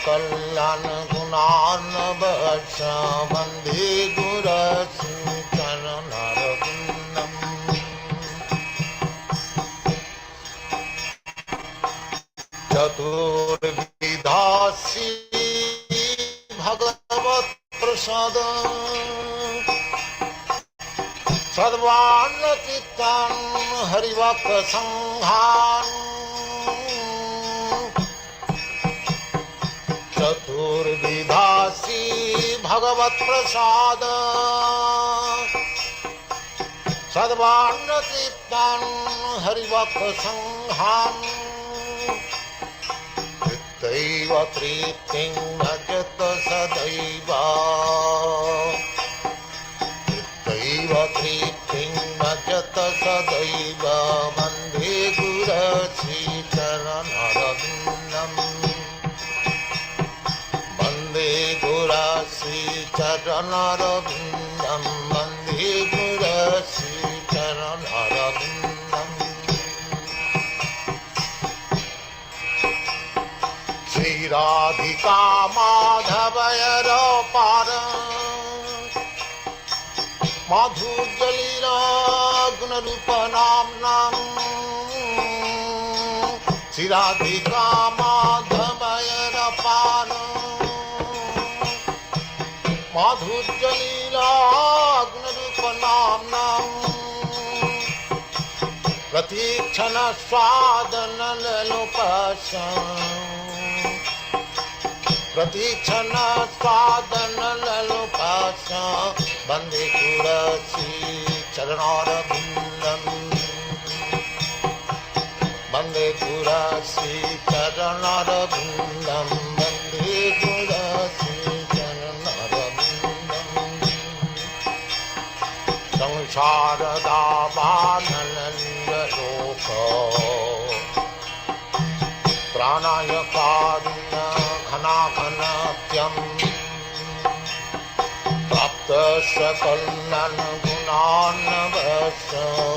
कल्याण गुणार्णवश वन्दे गुरश्रीचरणरविन्दम् चतुर्विधासी भगवत्प्रसाद सर्वान्नचित्तान् हरिभक्तसङ्घान् चतुर्विधासी भगवत्प्रसाद सर्वान्नचित्तान् हरिभक्तसङ्घान् तृप्तैव तृप्तिं भजत सदैव तृप्तिं भजत सदैव वन्दे गुरश्रीचरणरविन्दम् वन्दे गुरश्रीचरणरविन्दम् वन्दे गुरश्रीचरणरविन्दम् श्रीराधिका माधवयरपार माधुर्यलीला गुणरूपनाम्नां श्रीराधिका माधवयरपार माधुर्यलीला गुणरूपनाम्नां प्रतीक्षण स्वादनलोपश प्रतीक्षण स्वादनलोपश वन्दे गुरश्रीचरणरविन्दम् वन्दे गुरश्रीचरणरविन्दम् वन्दे गुरश्रीचरणरविन्दम् संसारदावाननन्दलोक प्राणाय कारुण्य घनाघनत्यम् सकल्यान गुणार्णवश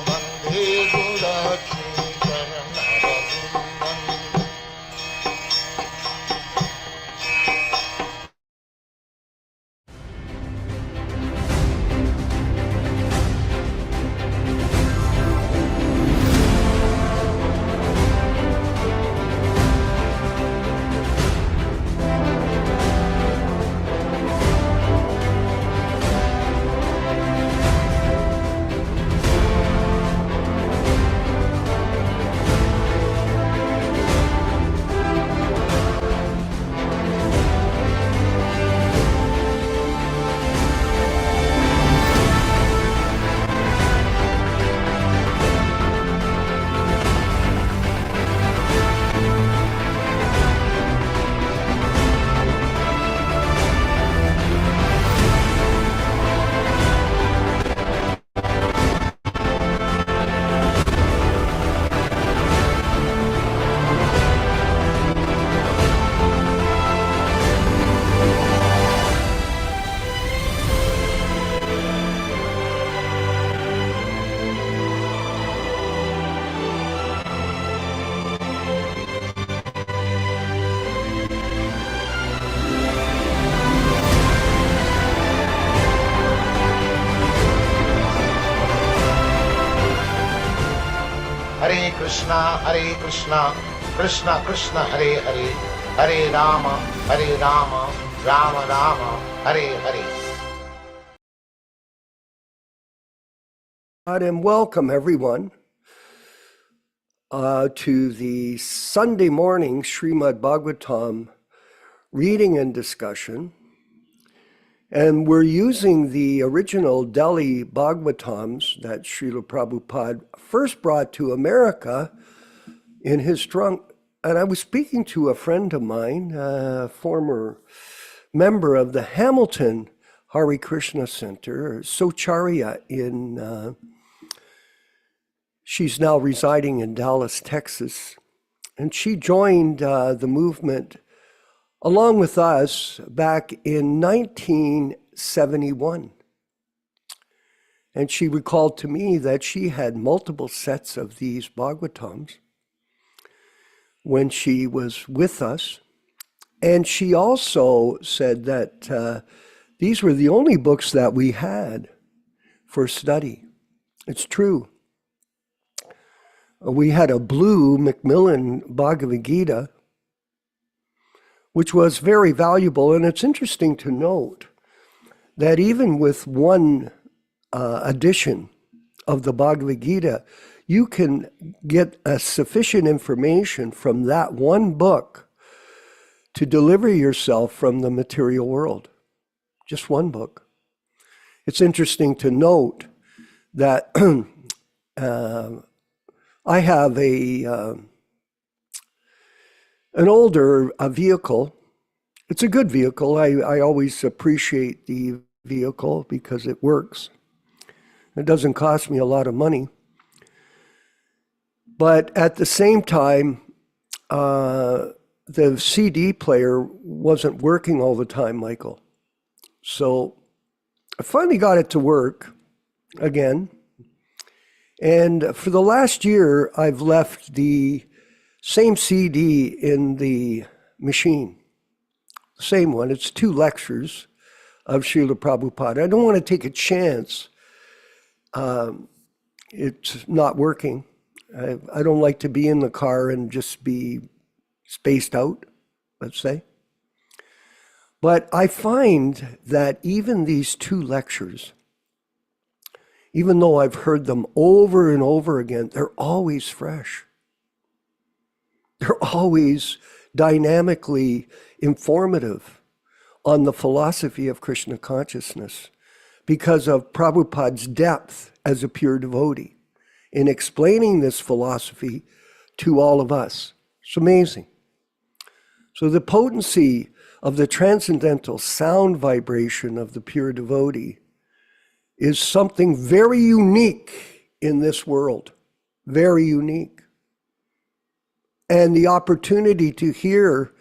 वन्दे गुरश्रीचरणरविन्दम् Hare Krishna, Krishna Krishna Hare Hare, Hare Rama, Rama Rama, Hare Hare. And welcome everyone to the Sunday morning Srimad Bhagavatam reading and discussion. And we're using the original Delhi Bhagavatams that Srila Prabhupada first brought to America in his trunk. And I was speaking to a friend of mine, a former member of the Hamilton Hare Krishna Center, Socharya she's now residing in Dallas, Texas. And she joined the movement along with us back in 1971. And she recalled to me that she had multiple sets of these Bhagavatams when she was with us. And she also said that these were the only books that we had for study. It's true. We had a blue Macmillan Bhagavad Gita, which was very valuable. And it's interesting to note that even with one edition of the Bhagavad Gita, you can get sufficient information from that one book to deliver yourself from the material world. Just one book. It's interesting to note that I have an older vehicle. It's a good vehicle. I always appreciate the vehicle because it works. It doesn't cost me a lot of money. But at the same time, the CD player wasn't working all the time, Michael. So I finally got it to work again. And for the last year, I've left the same CD in the machine. Same one. It's 2 lectures of Srila Prabhupada. I don't want to take a chance. It's not working. I don't like to be in the car and just be spaced out, let's say. But I find that even these 2 lectures, even though I've heard them over and over again, they're always fresh. They're always dynamically informative on the philosophy of Krishna consciousness because of Prabhupada's depth as a pure devotee in explaining this philosophy to all of us. It's amazing. So the potency of the transcendental sound vibration of the pure devotee is something very unique in this world, very unique. And the opportunity to hear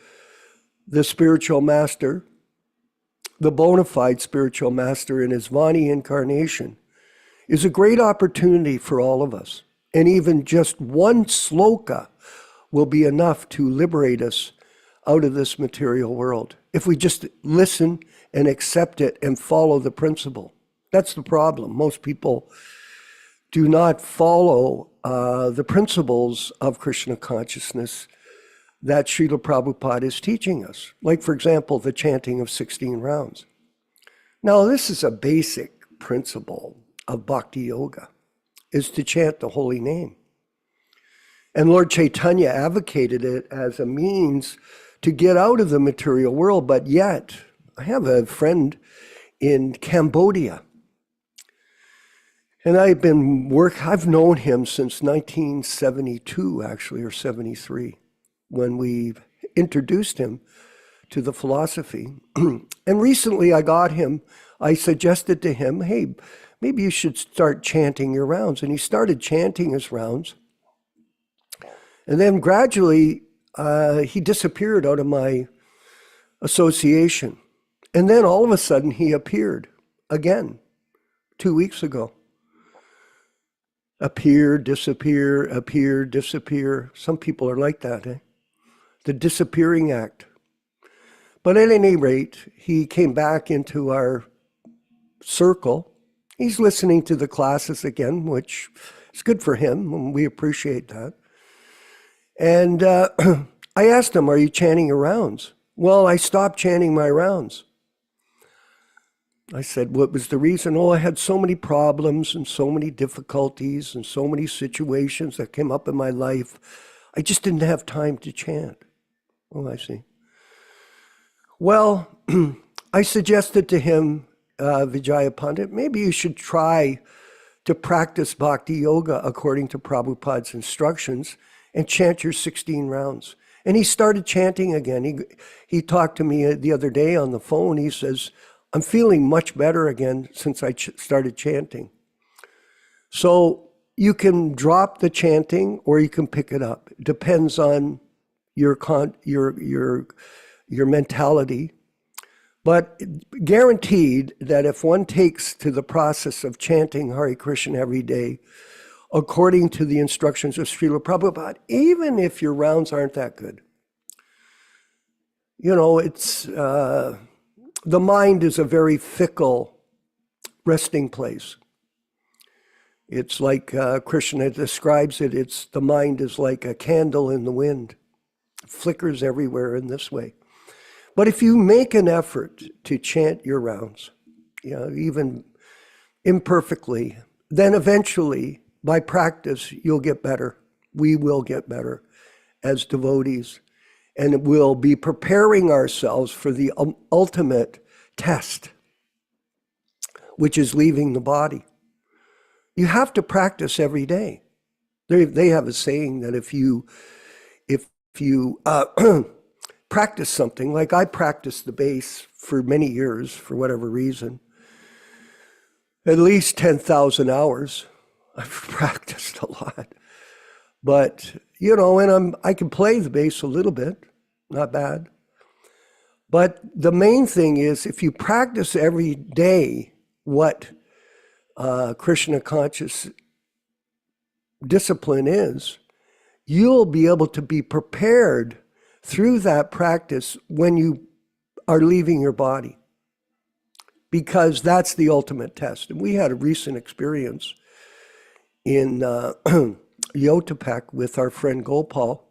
the spiritual master, the bona fide spiritual master in his Vani incarnation, is a great opportunity for all of us. And even just one sloka will be enough to liberate us out of this material world. If we just listen and accept it and follow the principle. That's the problem. Most people do not follow the principles of Krishna consciousness that Srila Prabhupada is teaching us. Like, for example, the chanting of 16 rounds. Now, this is a basic principle of bhakti yoga, is to chant the holy name. And Lord Chaitanya advocated it as a means to get out of the material world. But yet, I have a friend in Cambodia. And I've known him since 1972, actually, or 73, when we introduced him to the philosophy. And recently I suggested to him, hey, maybe you should start chanting your rounds. And he started chanting his rounds. And then gradually, he disappeared out of my association. And then all of a sudden, he appeared again 2 weeks ago. Appear, disappear. Some people are like that, eh? The disappearing act. But at any rate, he came back into our circle. He's listening to the classes again, which is good for him, and we appreciate that. And I asked him, are you chanting your rounds? Well, I stopped chanting my rounds. I said, what was the reason? Oh, I had so many problems and so many difficulties and so many situations that came up in my life. I just didn't have time to chant. Oh, I see. Well, I suggested to him, Vijaya Pandit, maybe you should try to practice bhakti yoga according to Prabhupada's instructions and chant your 16 rounds. And he started chanting again. He talked to me the other day on the phone. He says, I'm feeling much better again since I started chanting. So you can drop the chanting or you can pick it up. It depends on your mentality. But guaranteed that if one takes to the process of chanting Hare Krishna every day, according to the instructions of Srila Prabhupada, even if your rounds aren't that good, it's the mind is a very fickle resting place. It's like Krishna describes it. The mind is like a candle in the wind. It flickers everywhere in this way. But if you make an effort to chant your rounds, even imperfectly, then eventually, by practice, you'll get better. We will get better as devotees. And we'll be preparing ourselves for the ultimate test, which is leaving the body. You have to practice every day. They have a saying that if you practice something, like I practiced the bass for many years, for whatever reason, at least 10,000 hours. I've practiced a lot. But, and I can play the bass a little bit, not bad. But the main thing is, if you practice every day what Krishna conscious discipline is, you'll be able to be prepared through that practice when you are leaving your body, because that's the ultimate test. And we had a recent experience in Yotapek with our friend Gopal.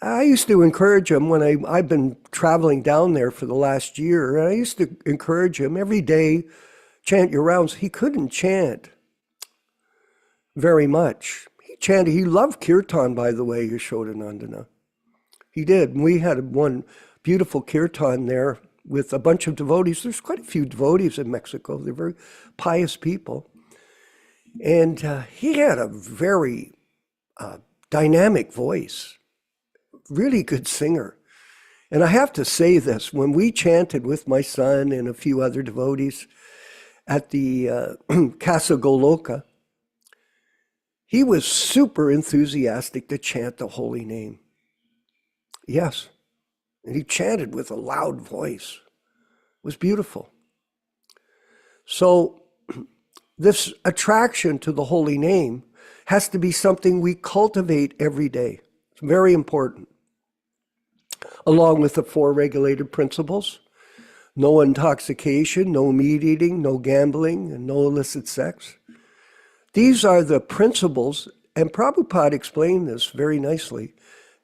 I used to encourage him when I've been traveling down there for the last year, and I used to encourage him every day, chant your rounds. He couldn't chant very much. He loved kirtan, by the way, Yashodanandana. He did. And we had one beautiful kirtan there with a bunch of devotees. There's quite a few devotees in Mexico. They're very pious people. And he had a very dynamic voice, really good singer. And I have to say this, when we chanted with my son and a few other devotees at the Casa Goloka, he was super enthusiastic to chant the holy name. Yes. And he chanted with a loud voice. It was beautiful. So this attraction to the holy name has to be something we cultivate every day. It's very important. Along with the 4 regulated principles: no intoxication, no meat eating, no gambling, and no illicit sex. These are the principles, and Prabhupada explained this very nicely.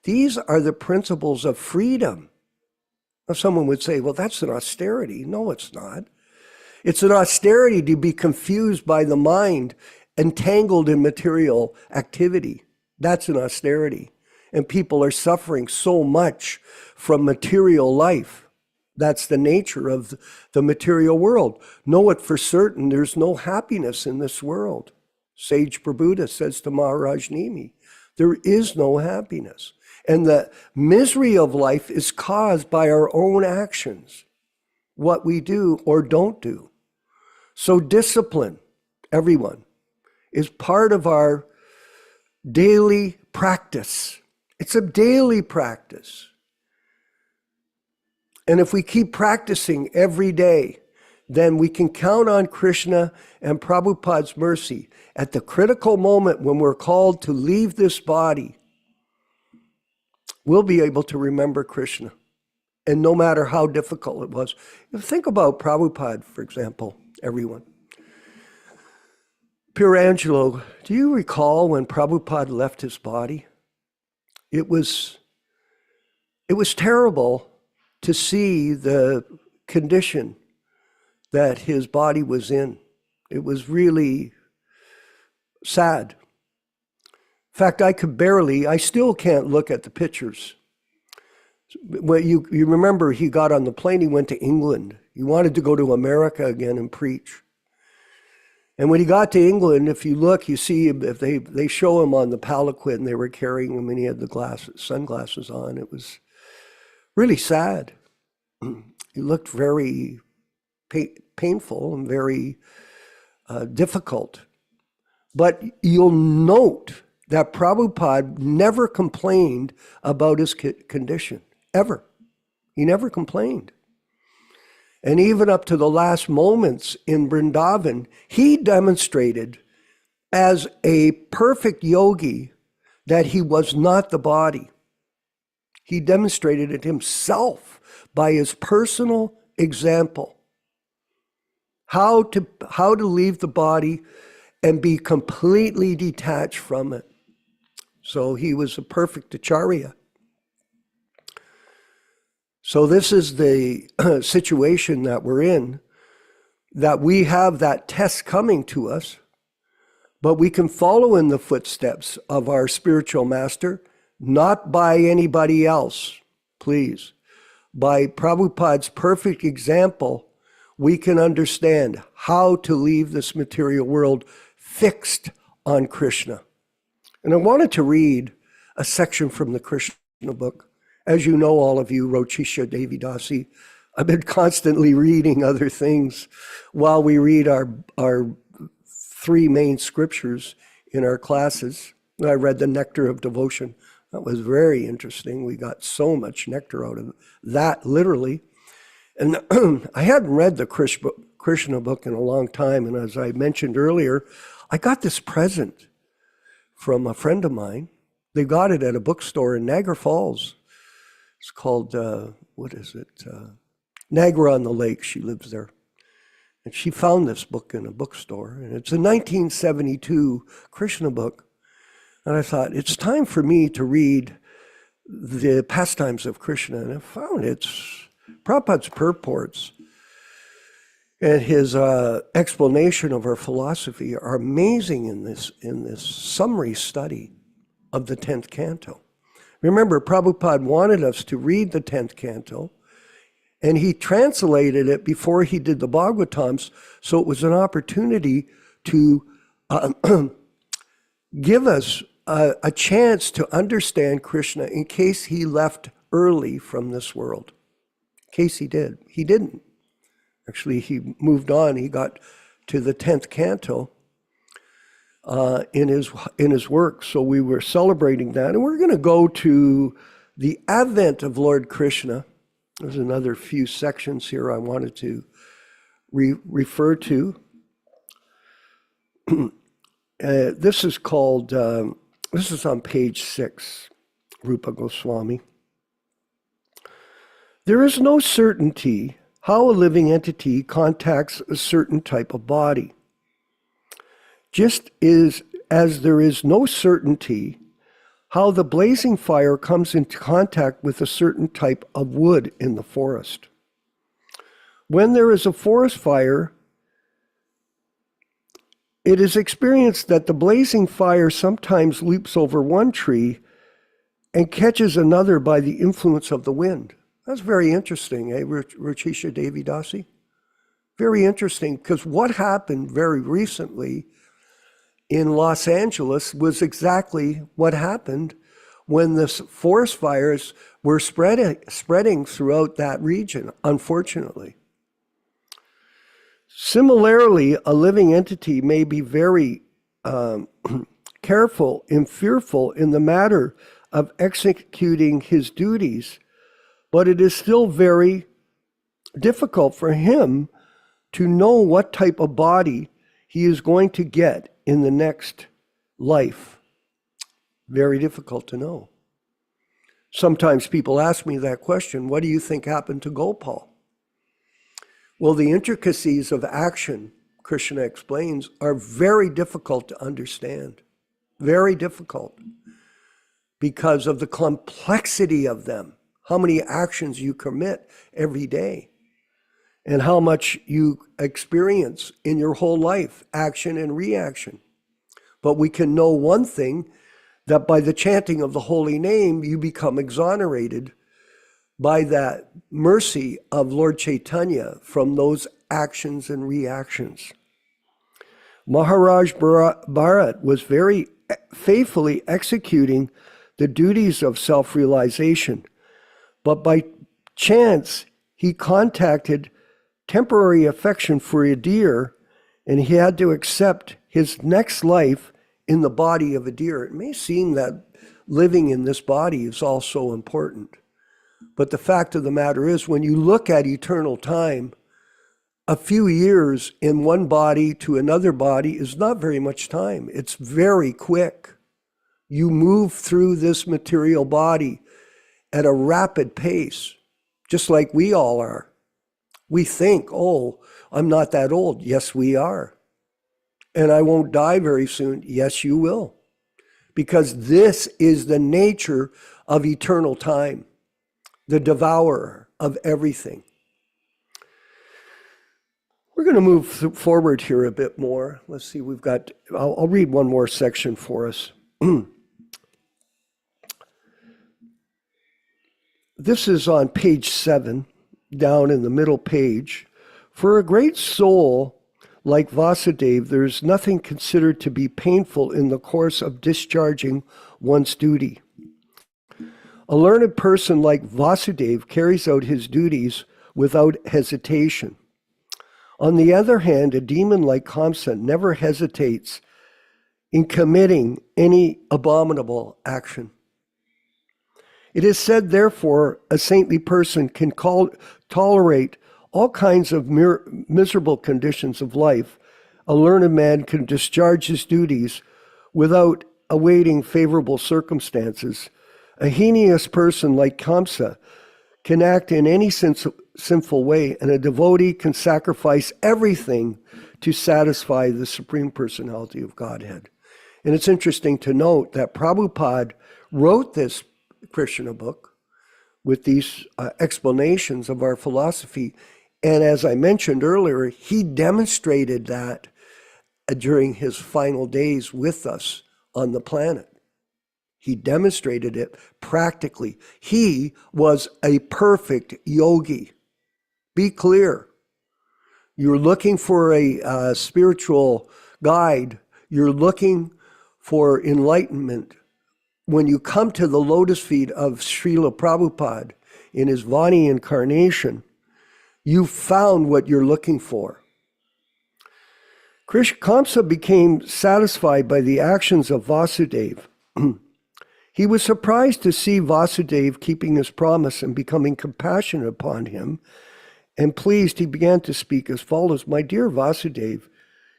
These are the principles of freedom. Now, someone would say, well, that's an austerity. No, it's not. It's an austerity to be confused by the mind, entangled in material activity. That's an austerity. And people are suffering so much from material life. That's the nature of the material world. Know it for certain, there's no happiness in this world. Sage Prabhupada says to Maharaj Nimi, there is no happiness. And the misery of life is caused by our own actions, what we do or don't do. So discipline, everyone, is part of our daily practice. It's a daily practice. And if we keep practicing every day, then we can count on Krishna and Prabhupada's mercy. At the critical moment when we're called to leave this body, we'll be able to remember Krishna. And no matter how difficult it was. Think about Prabhupada, for example, everyone. Pirangelo, do you recall when Prabhupada left his body? It was terrible to see the condition that his body was in. It was really sad. In fact, I still can't look at the pictures. Well, you remember he got on the plane, he went to England. He wanted to go to America again and preach. And when he got to England, if you look, you see if they show him on the palanquin, they were carrying him and he had the sunglasses on. It was really sad. He looked very painful and very difficult. But you'll note that Prabhupada never complained about his condition, ever. He never complained. And even up to the last moments in Vrindavan, he demonstrated as a perfect yogi that he was not the body. He demonstrated it himself by his personal example. How to leave the body and be completely detached from it. So he was a perfect acharya. So this is the situation that we're in, that we have that test coming to us, but we can follow in the footsteps of our spiritual master, not by anybody else, please. By Prabhupada's perfect example, we can understand how to leave this material world fixed on Krishna. And I wanted to read a section from the Krishna book. As you know, all of you, Rochisha Devidasi, I've been constantly reading other things while we read our three main scriptures in our classes. I read the Nectar of Devotion. That was very interesting. We got so much nectar out of that, literally. And I hadn't read the Krishna book in a long time. And as I mentioned earlier, I got this present from a friend of mine. They got it at a bookstore in Niagara Falls. It's called, Niagara-on-the-Lake. She lives there. And she found this book in a bookstore. And it's a 1972 Krishna book. And I thought, it's time for me to read the pastimes of Krishna. And I found Prabhupada's purports and his explanation of our philosophy are amazing in this summary study of the 10th canto. Remember, Prabhupada wanted us to read the 10th canto, and he translated it before he did the Bhagavatams, so it was an opportunity to give us a chance to understand Krishna in case he left early from this world. In case he did. He didn't. Actually, he moved on. He got to the 10th canto in his work. So we were celebrating that. And we're going to go to the advent of Lord Krishna. There's another few sections here I wanted to refer to. This is called, this is on page 6, Rupa Goswami. There is no certainty how a living entity contacts a certain type of body. Just as there is no certainty how the blazing fire comes into contact with a certain type of wood in the forest. When there is a forest fire, it is experienced that the blazing fire sometimes leaps over one tree and catches another by the influence of the wind. That's very interesting, Rachisha Devidasi? Very interesting, because what happened very recently in Los Angeles was exactly what happened when the forest fires were spreading throughout that region, unfortunately. Similarly, a living entity may be very careful and fearful in the matter of executing his duties, but it is still very difficult for him to know what type of body he is going to get in the next life. Very difficult to know. Sometimes people ask me that question, what do you think happened to Gopal? Well, the intricacies of action, Krishna explains, are very difficult to understand. Very difficult. Because of the complexity of them. How many actions you commit every day. And how much you experience in your whole life, action and reaction. But we can know one thing, that by the chanting of the holy name, you become exonerated by that mercy of Lord Chaitanya from those actions and reactions. Maharaj Bharat was very faithfully executing the duties of self-realization, but by chance, he contacted temporary affection for a deer, and he had to accept his next life in the body of a deer. It may seem that living in this body is also important. But the fact of the matter is, when you look at eternal time, a few years in one body to another body is not very much time. It's very quick. You move through this material body, at a rapid pace, just like we all are. We think, oh, I'm not that old. Yes, we are. And I won't die very soon. Yes, you will. Because this is the nature of eternal time, the devourer of everything. We're going to move forward here a bit more. Let's see, I'll read one more section for us. This is on page 7, down in the middle page. For a great soul like Vāsadeva, there is nothing considered to be painful in the course of discharging one's duty. A learned person like Vāsadeva carries out his duties without hesitation. On the other hand, a demon like Kamsa never hesitates in committing any abominable action. It is said, therefore, a saintly person can tolerate all kinds of miserable conditions of life. A learned man can discharge his duties without awaiting favorable circumstances. A heinous person like Kamsa can act in any sinful way, and a devotee can sacrifice everything to satisfy the Supreme Personality of Godhead. And it's interesting to note that Prabhupada wrote this Krishna book with these explanations of our philosophy. And as I mentioned earlier, he demonstrated that during his final days with us on the planet. He demonstrated it practically. He was a perfect yogi. Be clear. You're looking for a spiritual guide. You're looking for enlightenment. When you come to the lotus feet of Srila Prabhupada in his Vani incarnation, you found what you're looking for. Kamsa became satisfied by the actions of Vāsadeva. He was surprised to see Vāsadeva keeping his promise and becoming compassionate upon him. And pleased, he began to speak as follows: "My dear Vāsadeva,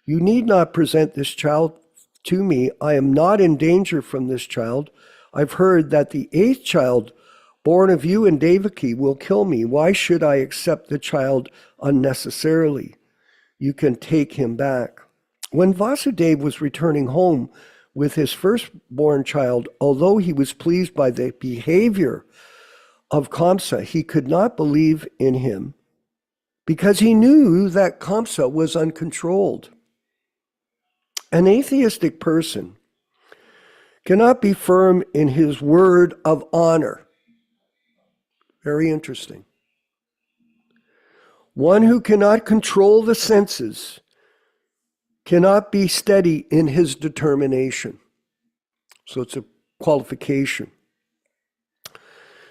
you need not present this child to me. I am not in danger from this child. I've heard that the 8th child born of you and Devaki will kill me. Why should I accept the child unnecessarily? You can take him back." When Vāsadeva was returning home with his firstborn child, although he was pleased by the behavior of Kamsa, he could not believe in him because he knew that Kamsa was uncontrolled. An atheistic person cannot be firm in his word of honor. Very interesting. One who cannot control the senses cannot be steady in his determination. So it's a qualification.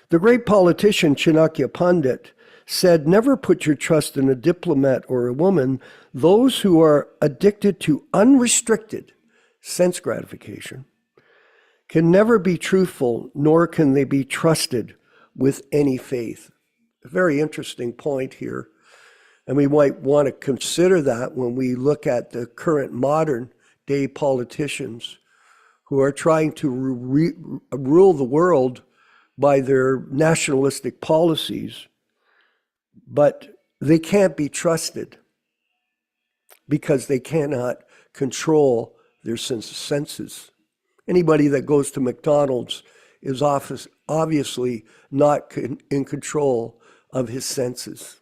The great politician Chanakya Pandit said, "Never put your trust in a diplomat or a woman. Those who are addicted to unrestricted sense gratification can never be truthful, nor can they be trusted with any faith." A very interesting point here. And we might want to consider that when we look at the current modern day politicians who are trying to rule the world by their nationalistic policies, but they can't be trusted because they cannot control their senses. Anybody that goes to McDonald's is obviously not in control of his senses.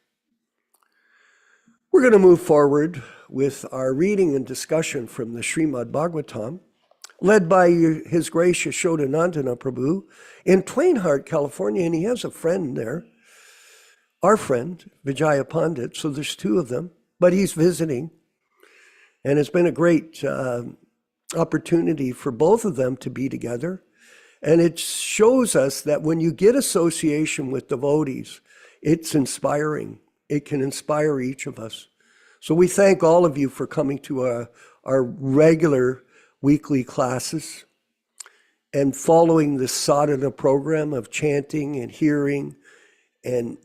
We're going to move forward with our reading and discussion from the Srimad Bhagavatam, led by His Grace Yashodanandana Prabhu in Twain Harte, California, and he has a friend there, our friend, Vijaya Pandit, so there's 2 of them, but he's visiting, and it's been a great opportunity for both of them to be together, and it shows us that when you get association with devotees, it's inspiring. It can inspire each of us. So we thank all of you for coming to our regular weekly classes and following the sadhana program of chanting and hearing and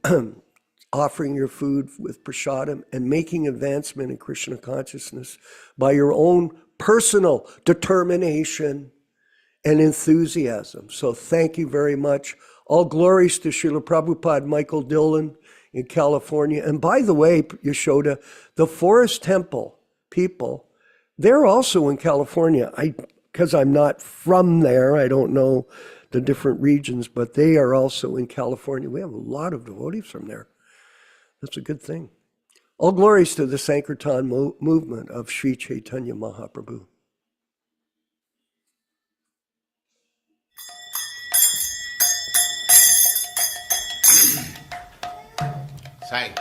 offering your food with prasadam and making advancement in Krishna consciousness by your own personal determination and enthusiasm. So thank you very much. All glories to Srila Prabhupada Michael Dillon in California. And by the way, Yashoda, the Forest Temple people, they're also in California. Because I'm not from there, I don't know the different regions, but they are also in California. We have a lot of devotees from there. That's a good thing. All glories to the Sankirtan movement of Sri Chaitanya Mahaprabhu. Sai.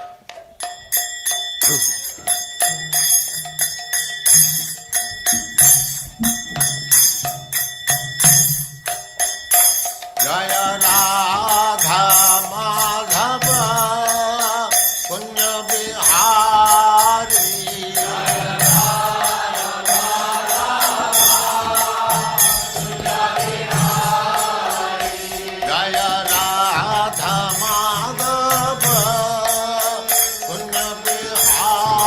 Jaya Radha Madhava Punya Bihari. Jaya Radha Madhava Punya Bihari.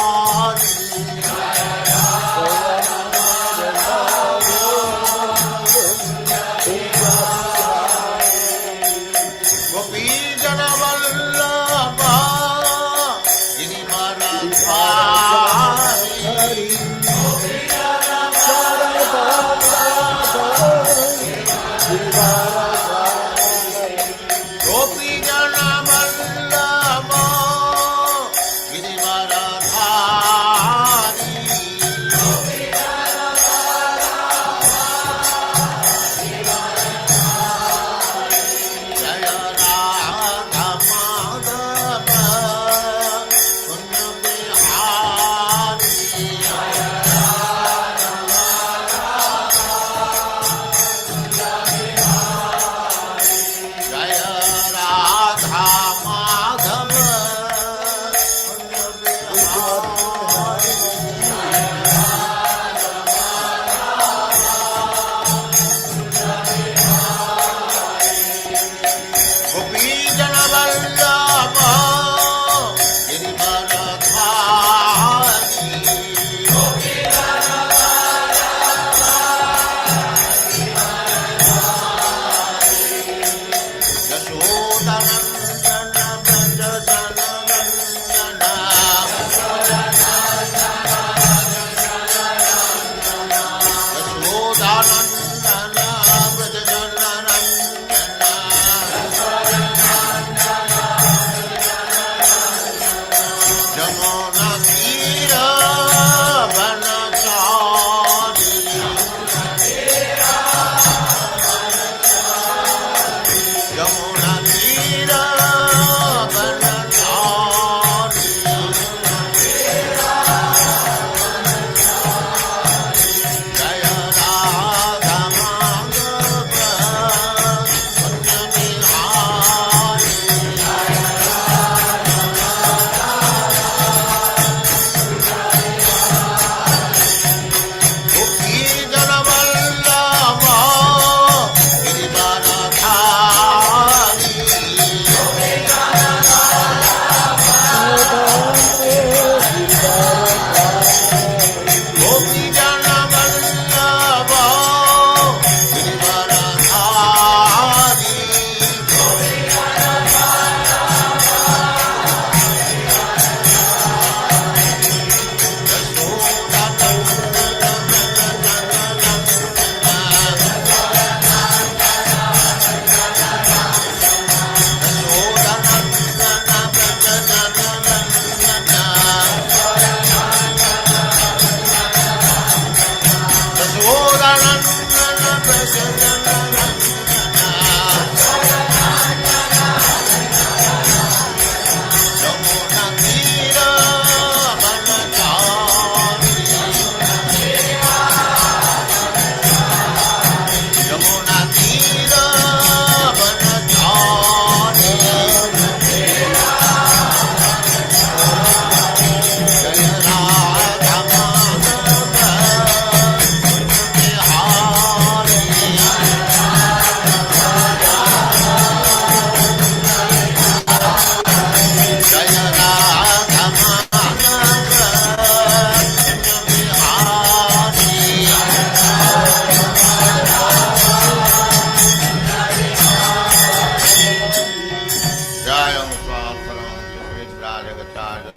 जगचार्य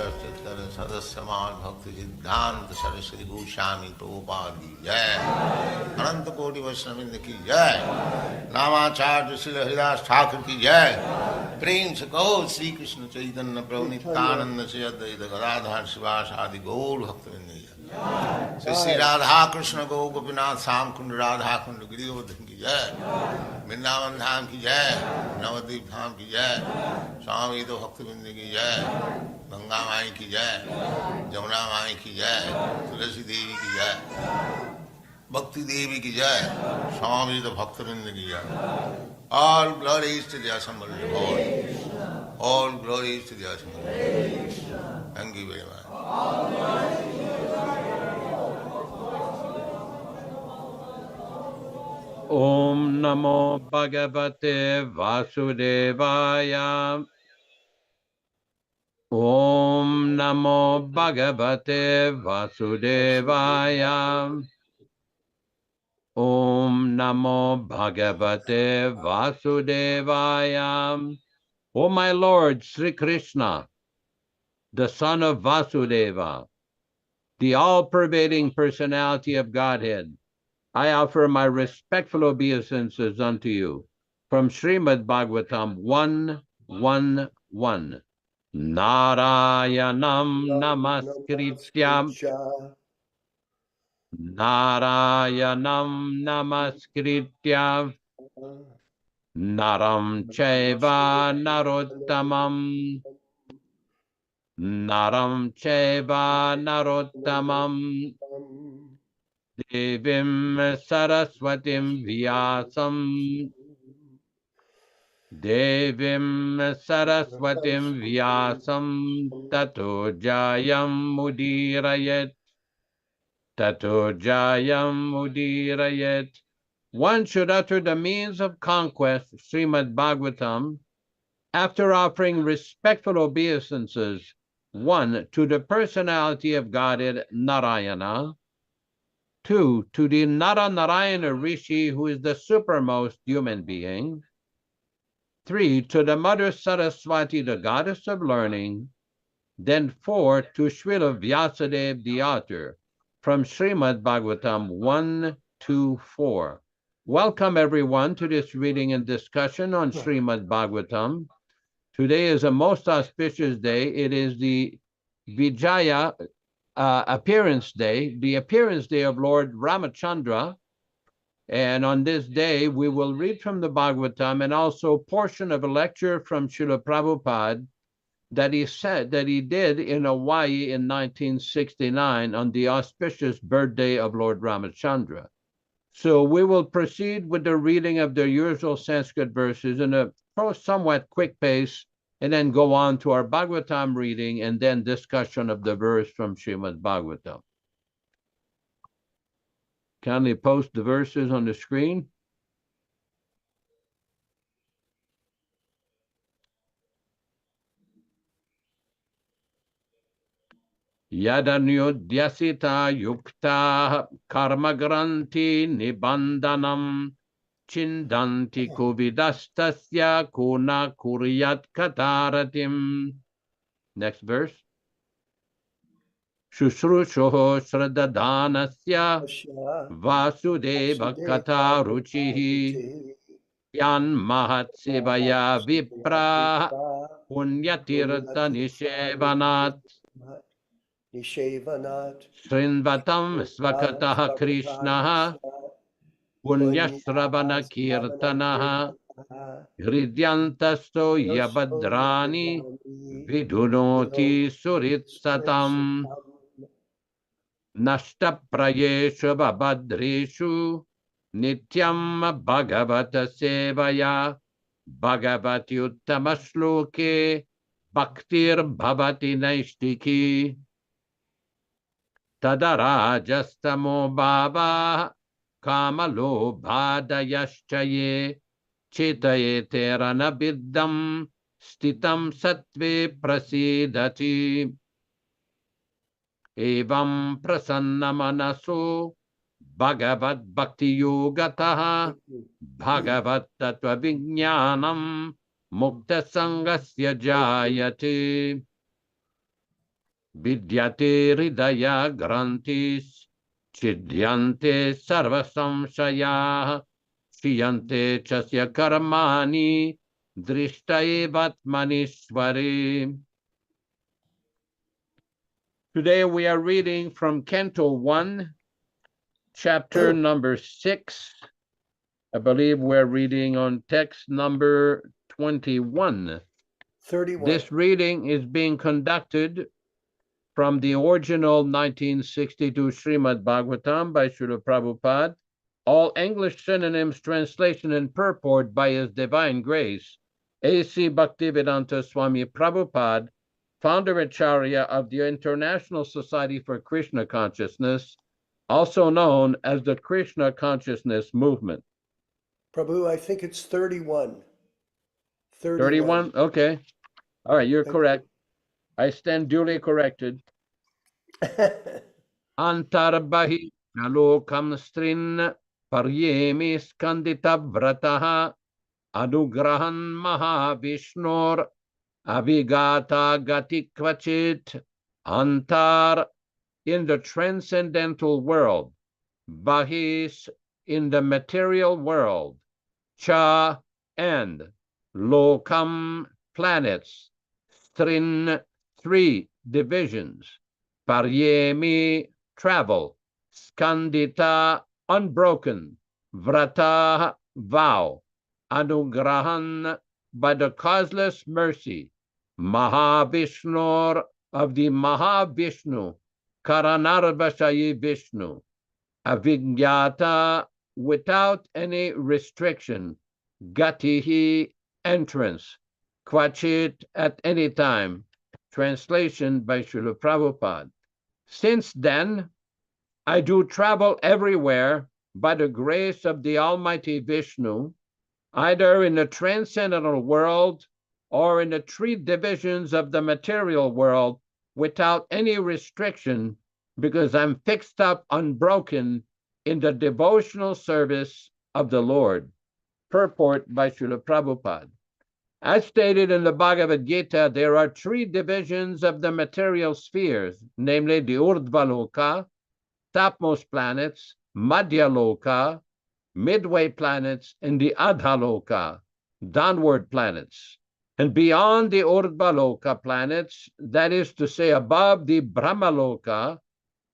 सदस्यमान भक्ति सिद्धांत सरस्वती गोस्वामी प्रभुपाद की जय, अनंत कोटि वैष्णववृंद की जय, नामाचार्य श्री हरिदास ठाकुर की जय। प्रेम से कहो श्री कृष्ण चैतन्य प्रभु नित्यानंद से अद्वैत गदाधर शिवास आदि गौर भक्तवृंद की जय। श्री श्री राधा कृष्ण गौ गोपीनाथ श्याम कुंड राधा कुंड गिरिवर्धन की जय, वृंदावन धाम की जय, नवद्वीप धाम की जय, स्वामी तो भक्तवृंद की जय, गंगा माई की जय, जमुना माई की जय, तुलसी देवी की जय, भक्ति देवी की जय, स्वामी तो भक्तवृंद की जय। All glories to the assembled Lord. All glories to the assembled Lord. Thank you very much. Om Namo Bhagavate Vasudevaya. Om Namo Bhagavate Vasudevaya. Om Namo Bhagavate Vasudevaya. O my Lord Sri Krishna, the son of Vasudeva, the all-pervading personality of Godhead, I offer my respectful obeisances unto you from Srimad Bhagavatam 1:1:1. Narayanam namaskrityam Narayanam namaskrityam Naram chaiva narottamam Naram chaiva narottamam Devim Saraswatim Vyāsam Devim Saraswatim Vyāsam Tato Jayam Mudirayet. One should utter the means of conquest, Srimad Bhagavatam, after offering respectful obeisances, 1. To the personality of Godhead, Narayana, 2. To the Narayana Rishi, who is the supermost human being, 3. To the Mother Saraswati, the goddess of learning, then 4. To Srila Vyasadeva, the author, from Srimad Bhagavatam 1:2-4. Welcome everyone to this reading and discussion on Srimad Bhagavatam. Today is a most auspicious day. It is the Vijaya appearance day, the appearance day of Lord Ramachandra. And on this day, we will read from the Bhagavatam and also a portion of a lecture from Srila Prabhupada that he did in Hawaii in 1969 on the auspicious birthday of Lord Ramachandra. So we will proceed with the reading of the usual Sanskrit verses in a somewhat quick pace, and then go on to our Bhagavatam reading and then discussion of the verse from Srimad Bhagavatam. Kindly post the verses on the screen. Yadanyudyasita yukta karmagranti nibandanam Chindanti kuvidastasya kuna kuryat kataratim. Next verse. Shushrushoho shradadhanasya vasudeva kata ruchihi yan mahatsivaya vipra punyatirtha nishevanat srinvatam svakatah krishnaha Punyashravana kirtanaha hridyantasto yabadrani vidunoti suritsatam nashtaprayeshu babadreshu nityam bhagavata sevaya bhagavati uttamashloke bhaktir bhavati naishtiki tadarajastamo bhava Kamalo bhadayaschaye chetaye ranabiddam stitam sattve prasidati evam prasannamanaso bhagavad bhakti yogataha bhagavad tattva vijnanam mukta sangasya jayate. Vidyate hridaya grantis, chidyante sarva samshayah, shiyante chasya karmani, drishtaevatmanishvari. Today we are reading from Canto 1, chapter number 6. I believe we're reading on text number 21. 31. This reading is being conducted from the original 1962 Srimad Bhagavatam by Srila Prabhupada, all English synonyms, translation, and purport by His Divine Grace, A.C. Bhaktivedanta Swami Prabhupada, founder Acharya of the International Society for Krishna Consciousness, also known as the Krishna Consciousness Movement. Prabhu, I think it's 31. 31? Okay. All right, you're Thank correct. I stand duly corrected. Antarbahi Nalokam Strin Paryemi Skandita Vrataha Anugrahan Mahavishnor Avigata Gati Kvachit Antar in the transcendental world, Bahis in the material world, Cha and Lokam planets, Strin 3 divisions, Paryemi travel, Skandita unbroken, Vrata vow, Anugrahan by the causeless mercy, Mahavishnor of the Mahavishnu, Karanarvashayi Vishnu, Avigyata without any restriction, Gatihi entrance, Kvachit at any time. Translation by Srila Prabhupada. Since then, I do travel everywhere by the grace of the Almighty Vishnu, either in the transcendental world or in the 3 divisions of the material world without any restriction, because I'm fixed up unbroken in the devotional service of the Lord. Purport by Srila Prabhupada. As stated in the Bhagavad Gita, there are 3 divisions of the material spheres, namely the Urdhvaloka, topmost planets, Madhyaloka, midway planets, and the Adhaloka, downward planets. And beyond the Urdhvaloka planets, that is to say above the Brahmaloka,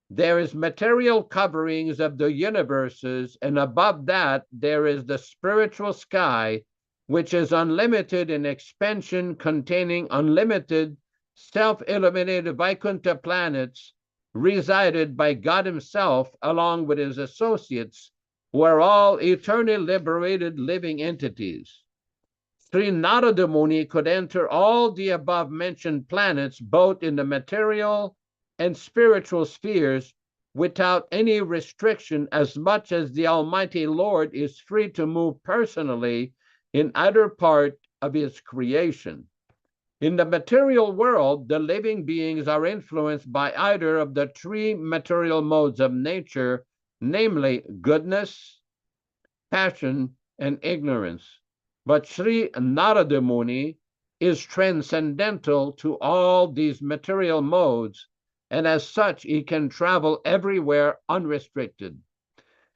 there is material coverings of the universes, and above that there is the spiritual sky, which is unlimited in expansion, containing unlimited self-illuminated Vaikuntha planets, resided by God Himself along with His associates, who are all eternally liberated living entities. Sri Nārada Muni could enter all the above-mentioned planets, both in the material and spiritual spheres, without any restriction, as much as the Almighty Lord is free to move personally in either part of His creation. In the material world, the living beings are influenced by either of the 3 material modes of nature, namely goodness, passion, and ignorance. But Sri Nārada Muni is transcendental to all these material modes, and as such, he can travel everywhere unrestricted.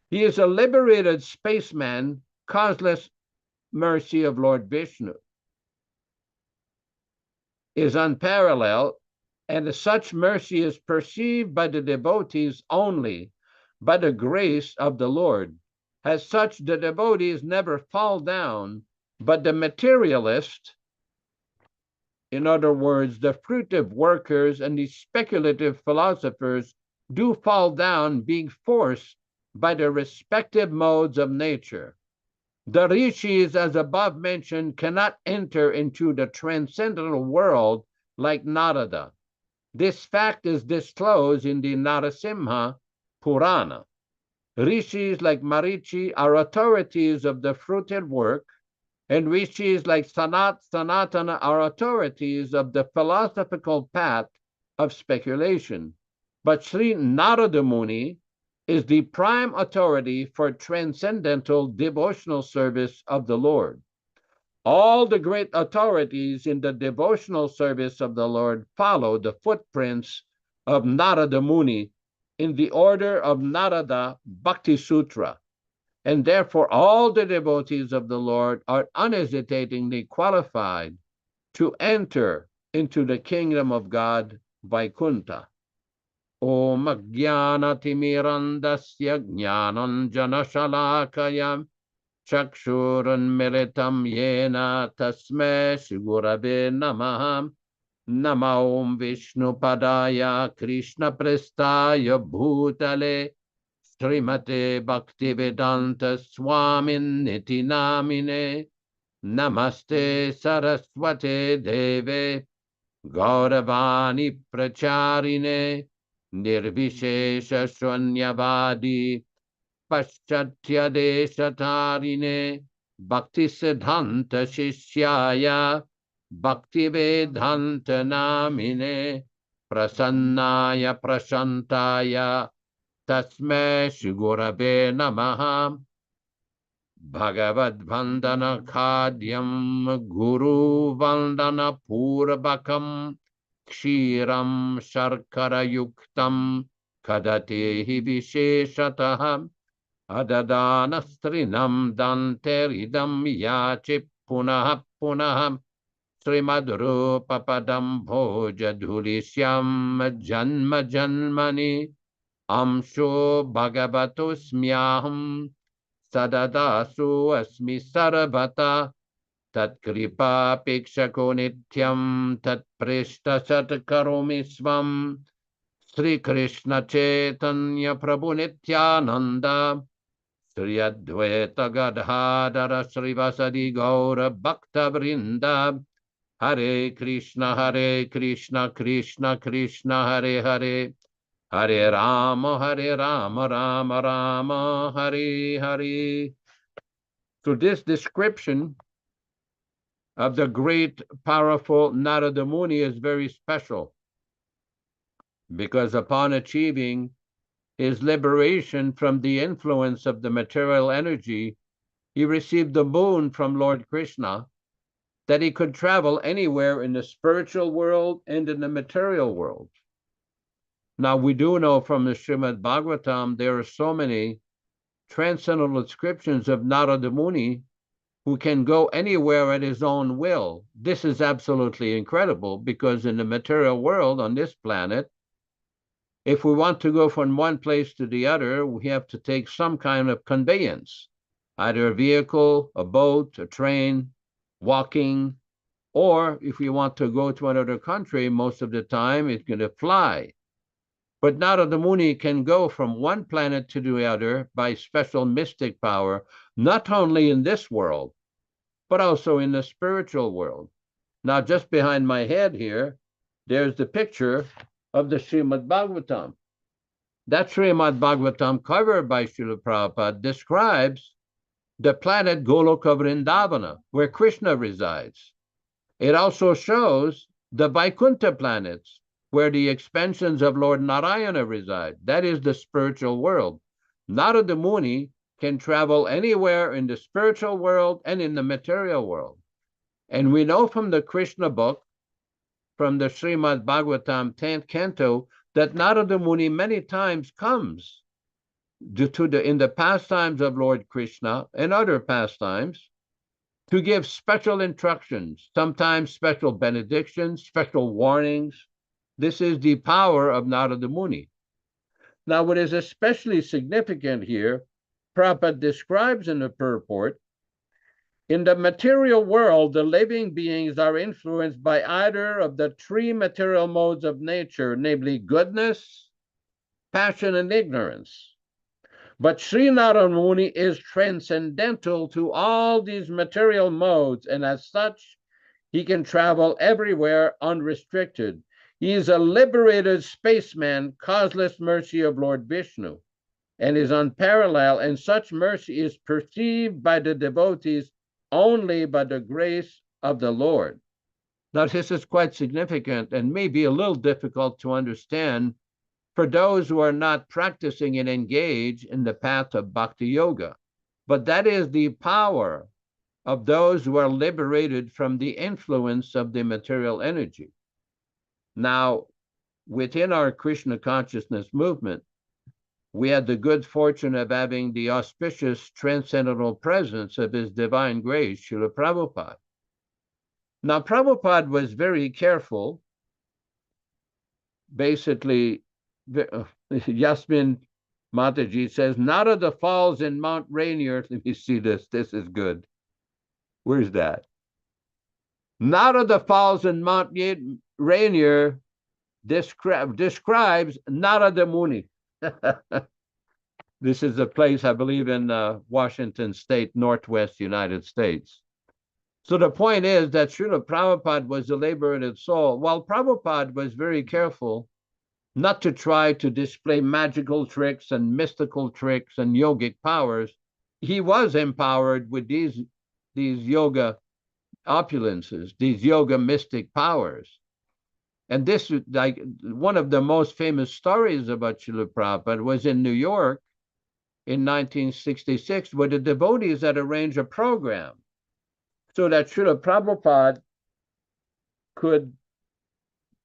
He is a liberated spaceman, causeless mercy of Lord Vishnu is unparalleled, and such mercy is perceived by the devotees only by the grace of the Lord. As such, the devotees never fall down, but the materialist, in other words, the fruitive workers and the speculative philosophers, do fall down, being forced by the respective modes of nature. The rishis, as above mentioned, cannot enter into the transcendental world like Nārada. This fact is disclosed in the Narasimha Purana. Rishis like Marichi are authorities of the fruited work, and rishis like Sanatana are authorities of the philosophical path of speculation. But Sri Nārada Muni is the prime authority for transcendental devotional service of the Lord. All the great authorities in the devotional service of the Lord follow the footprints of Nārada Muni in the order of Nārada Bhakti Sutra, and therefore all the devotees of the Lord are unhesitatingly qualified to enter into the kingdom of God, Vaikuntha. Om Jnanatirmirandasya Jnananjanashalakaya Chakshurunmilitam Yena Tasmai Shigurave Namaha. Nama Om Vishnupadaya Krishna Prestaya Bhutale Srimate Bhaktivedanta Swamin Niti Namine. Namaste Saraswate Deve Gauravani Pracharine Nirvishesha Shwanyavadi Paschatya Deshatarine Bhakti Siddhanta Shishyaya Bhakti Vedanta Namine Prasannaya Prashantaya Tasmai Shigurave Namaha. Bhagavad Vandana Khadyam Guru Vandana Purvakam Kshiram Sharkara Yuktam Kadatehi Visheshataham Adadana Danteridam Yachi Punaha Punaham Srimad Rupa Padam Bhoja Dhulisyam Janma Janmani Amsho Bhagavatusmyaham Sadadasu Asmi Sarvata Tat Kripa Pikshako Nityam Tat Prishta Satkaromi Svam Sri Krishna Chaitanya Prabhu Nityananda Sri Advaita Gadadhara Srivasadi Gaura Bhakta Vrinda Hare Krishna Krishna Krishna Hare Hare Hare Rama Rama Rama Hare Hare. So this description of the great, powerful Nārada Muni is very special, because upon achieving his liberation from the influence of the material energy, he received the boon from Lord Krishna that he could travel anywhere in the spiritual world and in the material world. Now, we do know from the Srimad Bhagavatam there are so many transcendental descriptions of Nārada Muni who can go anywhere at his own will. This is absolutely incredible, because in the material world on this planet, if we want to go from one place to the other, we have to take some kind of conveyance, either a vehicle, a boat, a train, walking, or if we want to go to another country, most of the time it's going to fly. But Nārada Muni can go from one planet to the other by special mystic power, not only in this world, but also in the spiritual world. Now, just behind my head here, there's the picture of the Srimad Bhagavatam. That Srimad Bhagavatam, covered by Srila Prabhupada, describes the planet Goloka Vrindavana, where Krishna resides. It also shows the Vaikuntha planets, where the expansions of Lord Narayana reside. That is the spiritual world. Nārada Muni can travel anywhere in the spiritual world and in the material world. And we know from the Krishna book, from the Srimad Bhagavatam 10th canto, that Nārada Muni many times comes in the pastimes of Lord Krishna and other pastimes to give special instructions, sometimes special benedictions, special warnings. This is the power of Nārada Muni. Now, what is especially significant here, Prabhupada describes in the purport, in the material world, the living beings are influenced by either of the three material modes of nature, namely goodness, passion, and ignorance. But Sri Nārada Muni is transcendental to all these material modes, and as such, he can travel everywhere unrestricted. He is a liberated spaceman, causeless mercy of Lord Vishnu, and is unparalleled, and such mercy is perceived by the devotees only by the grace of the Lord. Now, this is quite significant and may be a little difficult to understand for those who are not practicing and engaged in the path of Bhakti Yoga. But that is the power of those who are liberated from the influence of the material energy. Now, within our Krishna consciousness movement, we had the good fortune of having the auspicious transcendental presence of His Divine Grace, Srila Prabhupada. Now, Prabhupada was very careful. Basically, Yasmin Mataji says, Nārada falls in Mount Rainier. Let me see this. This is good. Where's that? Nārada falls in Mount Rainier describes Nārada Muni. This is a place, I believe, in Washington State, Northwest United States. So the point is that Srila Prabhupada was a liberated soul, while Prabhupada was very careful not to try to display magical tricks and mystical tricks and yogic powers. He was empowered with these yoga opulences, these yoga mystic powers. And this, like, one of the most famous stories about Srila Prabhupada was in New York in 1966, where the devotees had arranged a program so that Srila Prabhupada could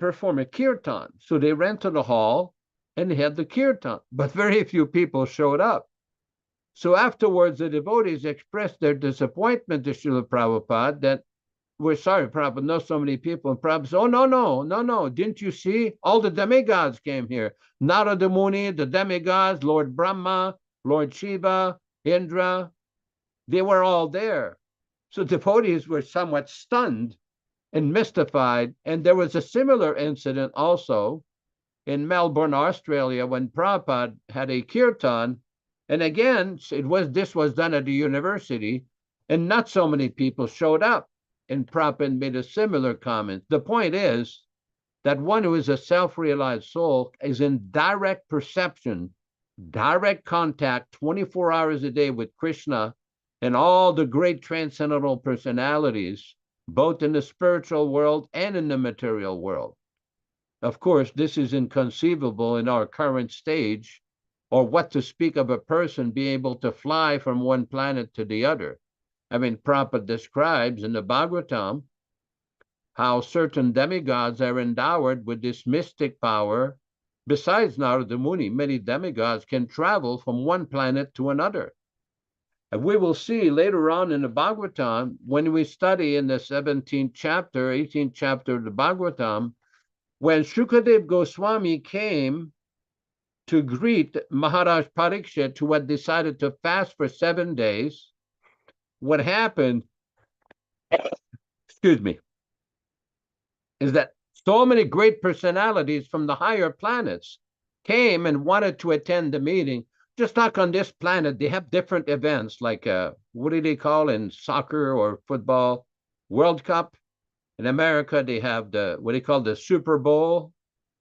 perform a kirtan. So they rented a hall and they had the kirtan, but very few people showed up. So afterwards, the devotees expressed their disappointment to Srila Prabhupada that, we're sorry, Prabhupada, not so many people. And Prabhupada said, oh, no. Didn't you see? All the demigods came here. Nārada Muni, the demigods, Lord Brahma, Lord Shiva, Indra, they were all there. So devotees were somewhat stunned and mystified. And there was a similar incident also in Melbourne, Australia, when Prabhupada had a kirtan. And again, this was done at the university, and not so many people showed up. And Prabhupada made a similar comment. The point is that one who is a self-realized soul is in direct perception, direct contact 24 hours a day with Krishna and all the great transcendental personalities, both in the spiritual world and in the material world. Of course, this is inconceivable in our current stage, or what to speak of a person being able to fly from one planet to the other. I mean, Prabhupada describes in the Bhagavatam how certain demigods are endowed with this mystic power. Besides Nārada Muni, many demigods can travel from one planet to another. And we will see later on in the Bhagavatam, when we study in the 17th chapter, 18th chapter of the Bhagavatam, when Shukadev Goswami came to greet Maharaj Parikshit, who had decided to fast for 7 days, what happened, excuse me, is that so many great personalities from the higher planets came and wanted to attend the meeting. Just like on this planet, they have different events, like what do they call in soccer or football, World Cup. In America, they have what they call the Super Bowl,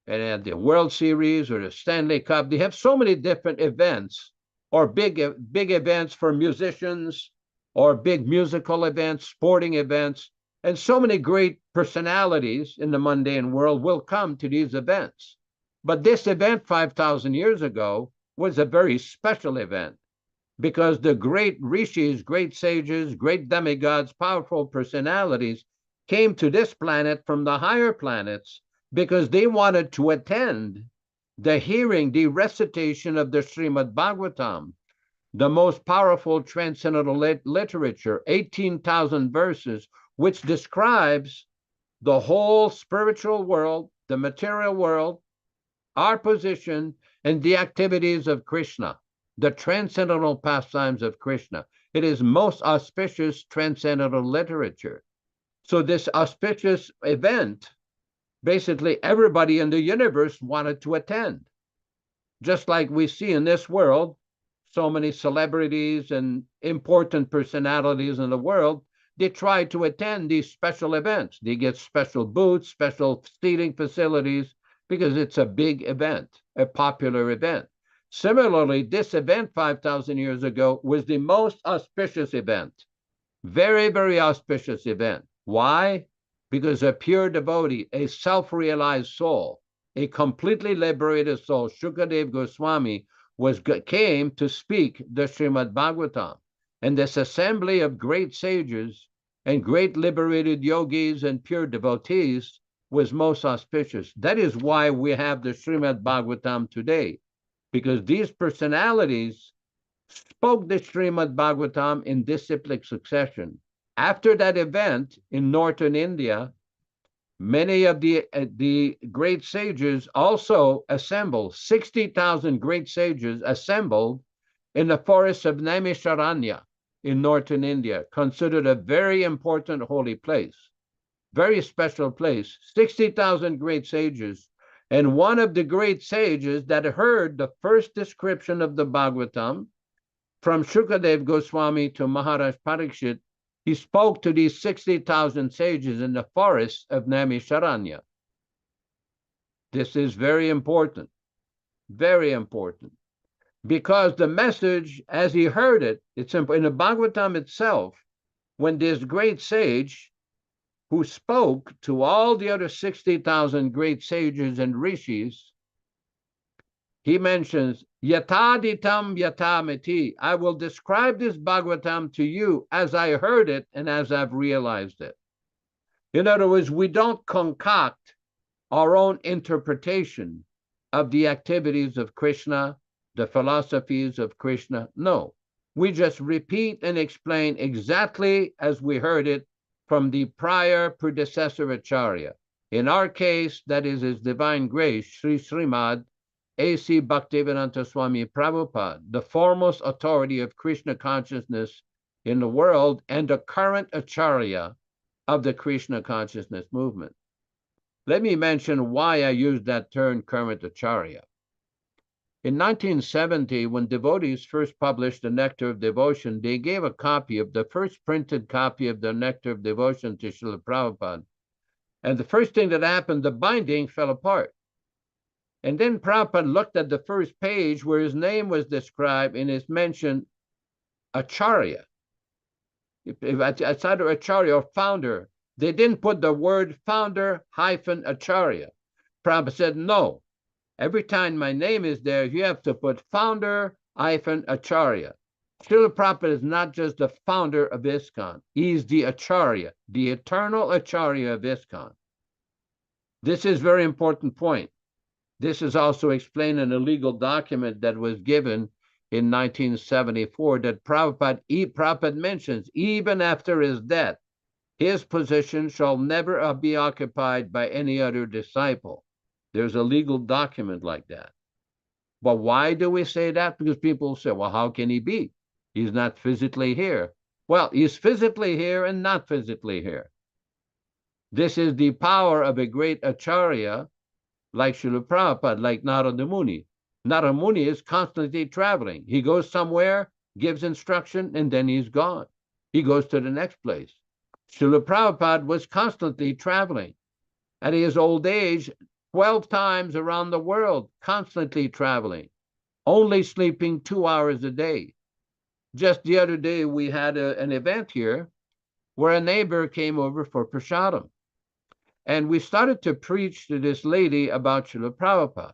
and they have the World Series or the Stanley Cup. They have so many different events, or big events for musicians, or big musical events, sporting events, and so many great personalities in the mundane world will come to these events. But this event 5,000 years ago was a very special event, because the great rishis, great sages, great demigods, powerful personalities came to this planet from the higher planets because they wanted to attend the hearing, the recitation of the Srimad Bhagavatam, the most powerful transcendental literature, 18,000 verses, which describes the whole spiritual world, the material world, our position, and the activities of Krishna, the transcendental pastimes of Krishna. It is most auspicious transcendental literature. So this auspicious event, basically everybody in the universe wanted to attend. Just like we see in this world, so many celebrities and important personalities in the world, they try to attend these special events. They get special booths, special seating facilities, because it's a big event, a popular event. Similarly, this event 5,000 years ago was the most auspicious event. Very, very auspicious event. Why? Because a pure devotee, a self-realized soul, a completely liberated soul, Shukadev Goswami, came to speak the Srimad Bhagavatam. And this assembly of great sages and great liberated yogis and pure devotees was most auspicious. That is why we have the Srimad Bhagavatam today, because these personalities spoke the Srimad Bhagavatam in disciplic succession. After that event in northern India, many of the great sages also assembled. 60,000 great sages assembled in the forest of Naimisharanya in northern India, considered a very important holy place, very special place. 60,000 great sages. And one of the great sages that heard the first description of the Bhagavatam from Shukadev Goswami to Maharaj Parikshit, he spoke to these 60,000 sages in the forest of Naimisharanya. This is very important, because the message, as he heard it, it's in the Bhagavatam itself, when this great sage who spoke to all the other 60,000 great sages and rishis, he mentions, Yataditam yatamiti. I will describe this Bhagavatam to you as I heard it and as I've realized it. In other words, we don't concoct our own interpretation of the activities of Krishna, the philosophies of Krishna. No, we just repeat and explain exactly as we heard it from the prior predecessor Acharya. In our case, that is His Divine Grace, Sri Srimad A.C. Bhaktivedanta Swami Prabhupada, the foremost authority of Krishna consciousness in the world and the current Acharya of the Krishna consciousness movement. Let me mention why I use that term, current Acharya. In 1970, when devotees first published the Nectar of Devotion, they gave a copy of the first printed copy of the Nectar of Devotion to Srila Prabhupada. And the first thing that happened, the binding fell apart. And then Prabhupada looked at the first page where his name was described and it's mentioned Acharya. It's either Acharya or founder. They didn't put the word founder - Acharya. Prabhupada said, no. Every time my name is there, you have to put founder - Acharya. Srila Prabhupada is not just the founder of ISKCON. He's the Acharya, the eternal Acharya of ISKCON. This is a very important point. This is also explained in a legal document that was given in 1974 that Prabhupada mentions, even after his death, his position shall never be occupied by any other disciple. There's a legal document like that. But why do we say that? Because people say, well, how can he be? He's not physically here. Well, he's physically here and not physically here. This is the power of a great Acharya like Srila Prabhupada, like Nārada Muni. Nārada Muni is constantly traveling. He goes somewhere, gives instruction, and then he's gone. He goes to the next place. Srila Prabhupada was constantly traveling. At his old age, 12 times around the world, constantly traveling, only sleeping 2 hours a day. Just the other day, we had an event here where a neighbor came over for prasadam. And we started to preach to this lady about Srila Prabhupada.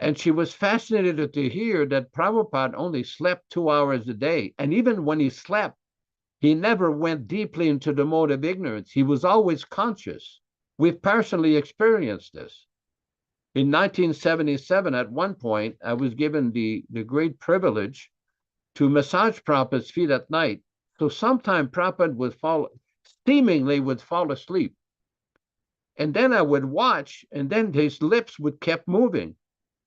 And she was fascinated to hear that Prabhupada only slept 2 hours a day. And even when he slept, he never went deeply into the mode of ignorance. He was always conscious. We've personally experienced this. In 1977, at one point, I was given the great privilege to massage Prabhupada's feet at night. So sometime Prabhupada would seemingly would fall asleep. And then I would watch, and then his lips would keep moving.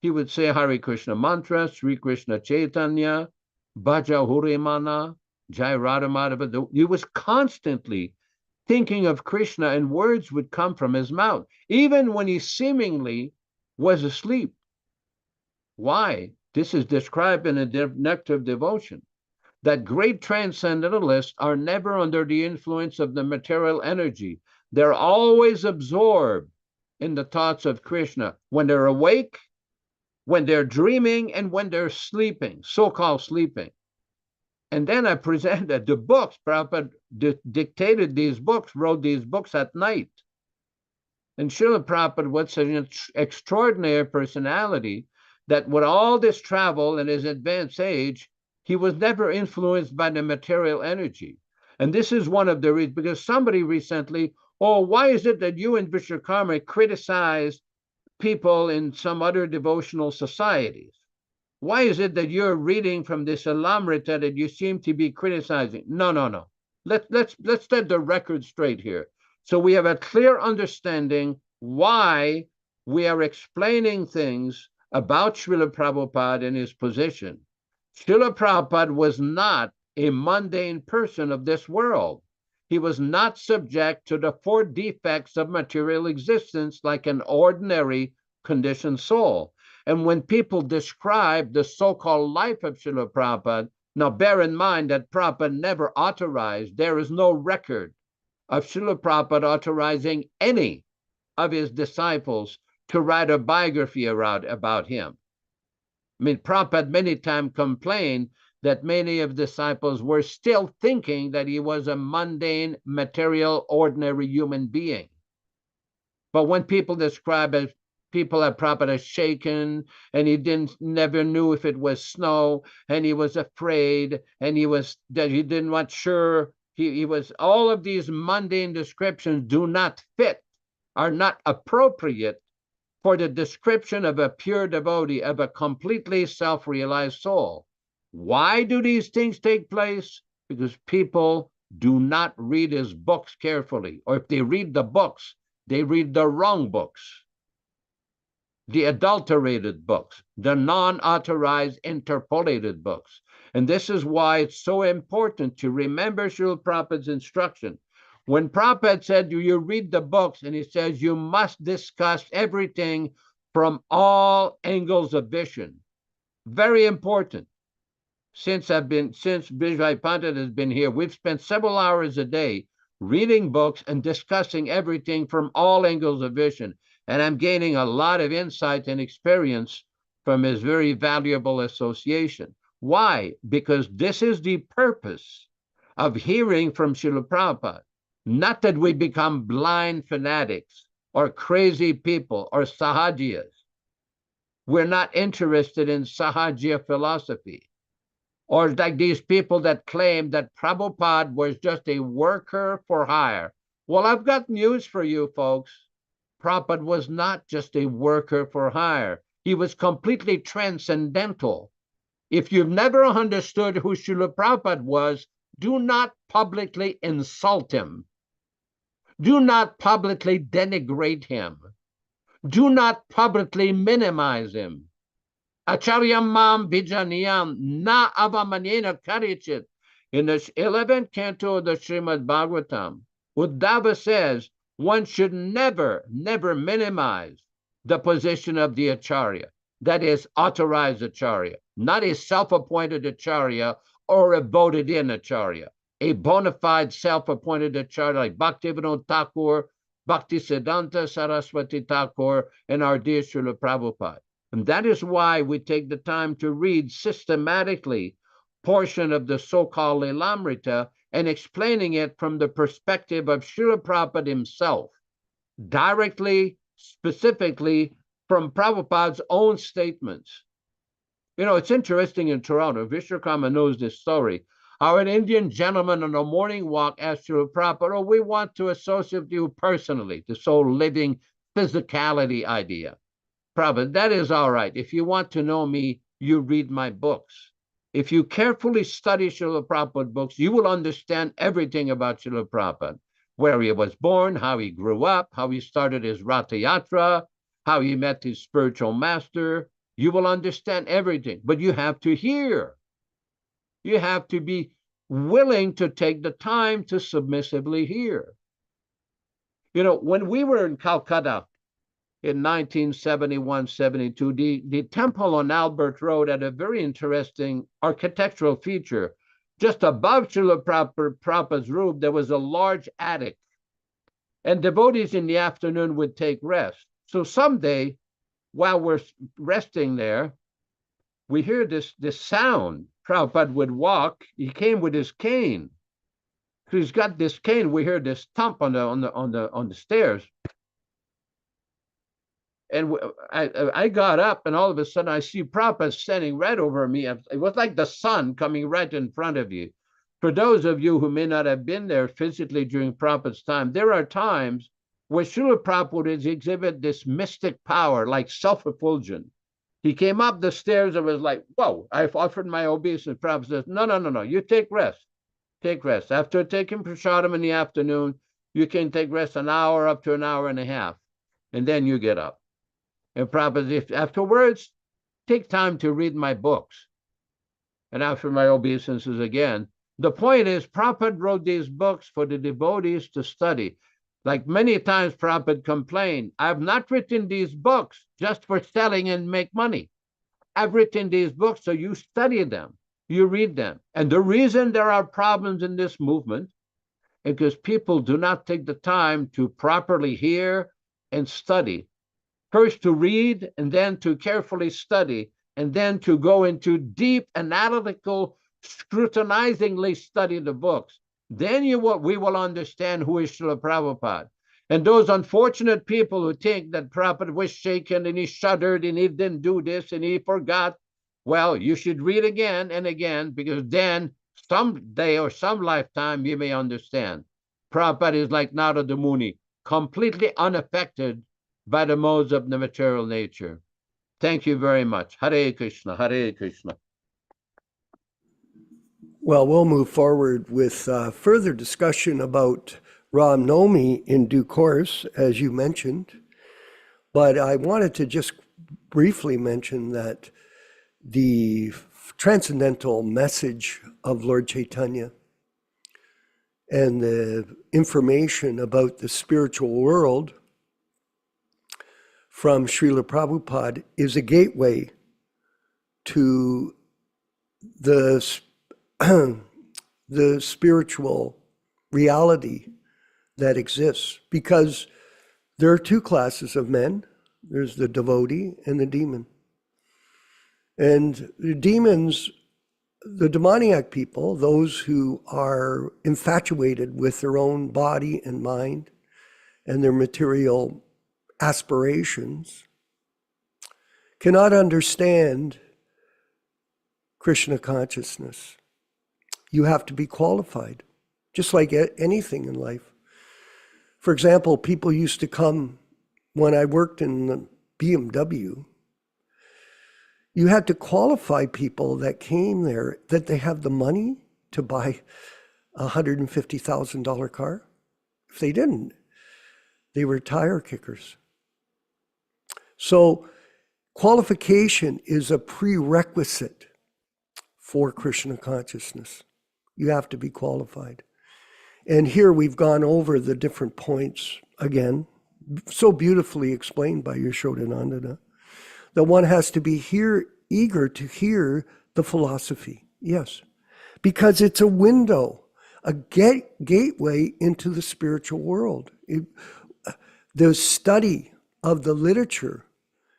He would say Hare Krishna mantra, Sri Krishna Chaitanya, Bhaja Hurimana, Jai Radha Madhava. He was constantly thinking of Krishna, and words would come from his mouth, even when he seemingly was asleep. Why? This is described in the Nectar of Devotion, that great transcendentalists are never under the influence of the material energy. They're always absorbed in the thoughts of Krishna when they're awake, when they're dreaming, and when they're sleeping, so-called sleeping. And then I presented the books. Prabhupada dictated these books, wrote these books at night. And Srila Prabhupada was an extraordinary personality that with all this travel and his advanced age, he was never influenced by the material energy. And this is one of the reasons, because somebody recently Or why is it that you and Vishwakarma criticize people in some other devotional societies? Why is it that you're reading from this Alamrita that you seem to be criticizing? No. Let's set the record straight here. So we have a clear understanding why we are explaining things about Srila Prabhupada and his position. Srila Prabhupada was not a mundane person of this world. He was not subject to the four defects of material existence like an ordinary conditioned soul. And when people describe the so-called life of Srila Prabhupada, now bear in mind that Prabhupada never authorized, there is no record of Srila Prabhupada authorizing any of his disciples to write a biography about him. I mean, Prabhupada many times complained that many of the disciples were still thinking that he was a mundane, material, ordinary human being. But when people describe as people at Prabhupada shaken, and he never knew if it was snow, and he was afraid, and he didn't want sure. He was, all of these mundane descriptions do not fit, are not appropriate for the description of a pure devotee, of a completely self-realized soul. Why do these things take place? Because people do not read his books carefully, or if they read the books, they read the wrong books, the adulterated books, the non-authorized interpolated books. And this is why it's so important to remember Srila Prabhupada's instruction. When Prabhupada said, you read the books, and he says, you must discuss everything from all angles of vision. Very important. Since Vijay Pandit has been here, we've spent several hours a day reading books and discussing everything from all angles of vision. And I'm gaining a lot of insight and experience from his very valuable association. Why? Because this is the purpose of hearing from Srila Prabhupada. Not that we become blind fanatics or crazy people or sahajiyas. We're not interested in sahajiya philosophy. Or like these people that claim that Prabhupada was just a worker for hire. Well, I've got news for you, folks. Prabhupada was not just a worker for hire. He was completely transcendental. If you've never understood who Srila Prabhupada was, do not publicly insult him. Do not publicly denigrate him. Do not publicly minimize him. Acharyam mam vijaniyam na avamanyena karichit. In the 11th canto of the Srimad Bhagavatam, Uddhava says, one should never minimize the position of the Acharya, that is, authorized Acharya, not a self-appointed Acharya or a voted-in Acharya, a bona fide self-appointed Acharya like Bhaktivinoda Thakur, Bhaktisiddhanta Saraswati Thakur, and our dear Srila Prabhupada. And that is why we take the time to read systematically portion of the so-called Lilamrita and explaining it from the perspective of Srila Prabhupada himself, directly, specifically from Prabhupada's own statements. You know, it's interesting in Toronto, Vishwakarma knows this story, how an Indian gentleman on a morning walk asked Srila Prabhupada, oh, we want to associate with you personally, this whole living physicality idea. Prabhupada, that is all right. If you want to know me, you read my books. If you carefully study Srila Prabhupada books, you will understand everything about Srila Prabhupada, where he was born, how he grew up, how he started his Ratha Yatra, how he met his spiritual master. You will understand everything, but you have to hear. You have to be willing to take the time to submissively hear. You know, when we were in Calcutta, in 1971-72, the temple on Albert Road had a very interesting architectural feature. Just above Srila Prabhupada's room, there was a large attic, and devotees in the afternoon would take rest. So someday, while we're resting there, we hear this sound. Prabhupada would walk. He came with his cane. So he's got this cane. We hear this thump on the stairs. And I got up, and all of a sudden I see Prabhupada standing right over me. It was like the sun coming right in front of you. For those of you who may not have been there physically during Prabhupada's time, there are times where Srila Prabhupada exhibit this mystic power, like self-effulgent. He came up the stairs and was like, whoa, I've offered my obeisance. Prabhupada says, no, you take rest. Take rest. After taking prasadam in the afternoon, you can take rest an hour up to an hour and a half, and then you get up. And Prabhupada says, afterwards, take time to read my books. And after my obeisances again, the point is, Prabhupada wrote these books for the devotees to study. Like many times Prabhupada complained, I've not written these books just for selling and make money. I've written these books so you study them, you read them. And the reason there are problems in this movement is because people do not take the time to properly hear and study. First to read, and then to carefully study, and then to go into deep analytical, scrutinizingly study the books. Then we will understand who is Srila Prabhupada. And those unfortunate people who think that Prabhupada was shaken and he shuddered and he didn't do this and he forgot, well, you should read again and again, because then someday or some lifetime you may understand. Prabhupada is like Nārada Muni, completely unaffected by the modes of the material nature. Thank you very much. Hare Krishna, Hare Krishna. Well, we'll move forward with further discussion about Ram Navami in due course, as you mentioned. But I wanted to just briefly mention that the transcendental message of Lord Chaitanya and the information about the spiritual world from Srila Prabhupada is a gateway to the spiritual reality that exists, because there are two classes of men. There's the devotee and the demon. And the demons, the demoniac people, those who are infatuated with their own body and mind and their material aspirations, cannot understand Krishna consciousness. You have to be qualified, just like anything in life. For example, people used to come, when I worked in the BMW, you had to qualify people that came there that they have the money to buy a $150,000 car. If they didn't, they were tire kickers. So qualification is a prerequisite for Krishna consciousness. You have to be qualified. And here we've gone over the different points again, so beautifully explained by Yashodanandana, that one has to be eager to hear the philosophy. Yes, because it's a window, a gateway into the spiritual world. The study of the literature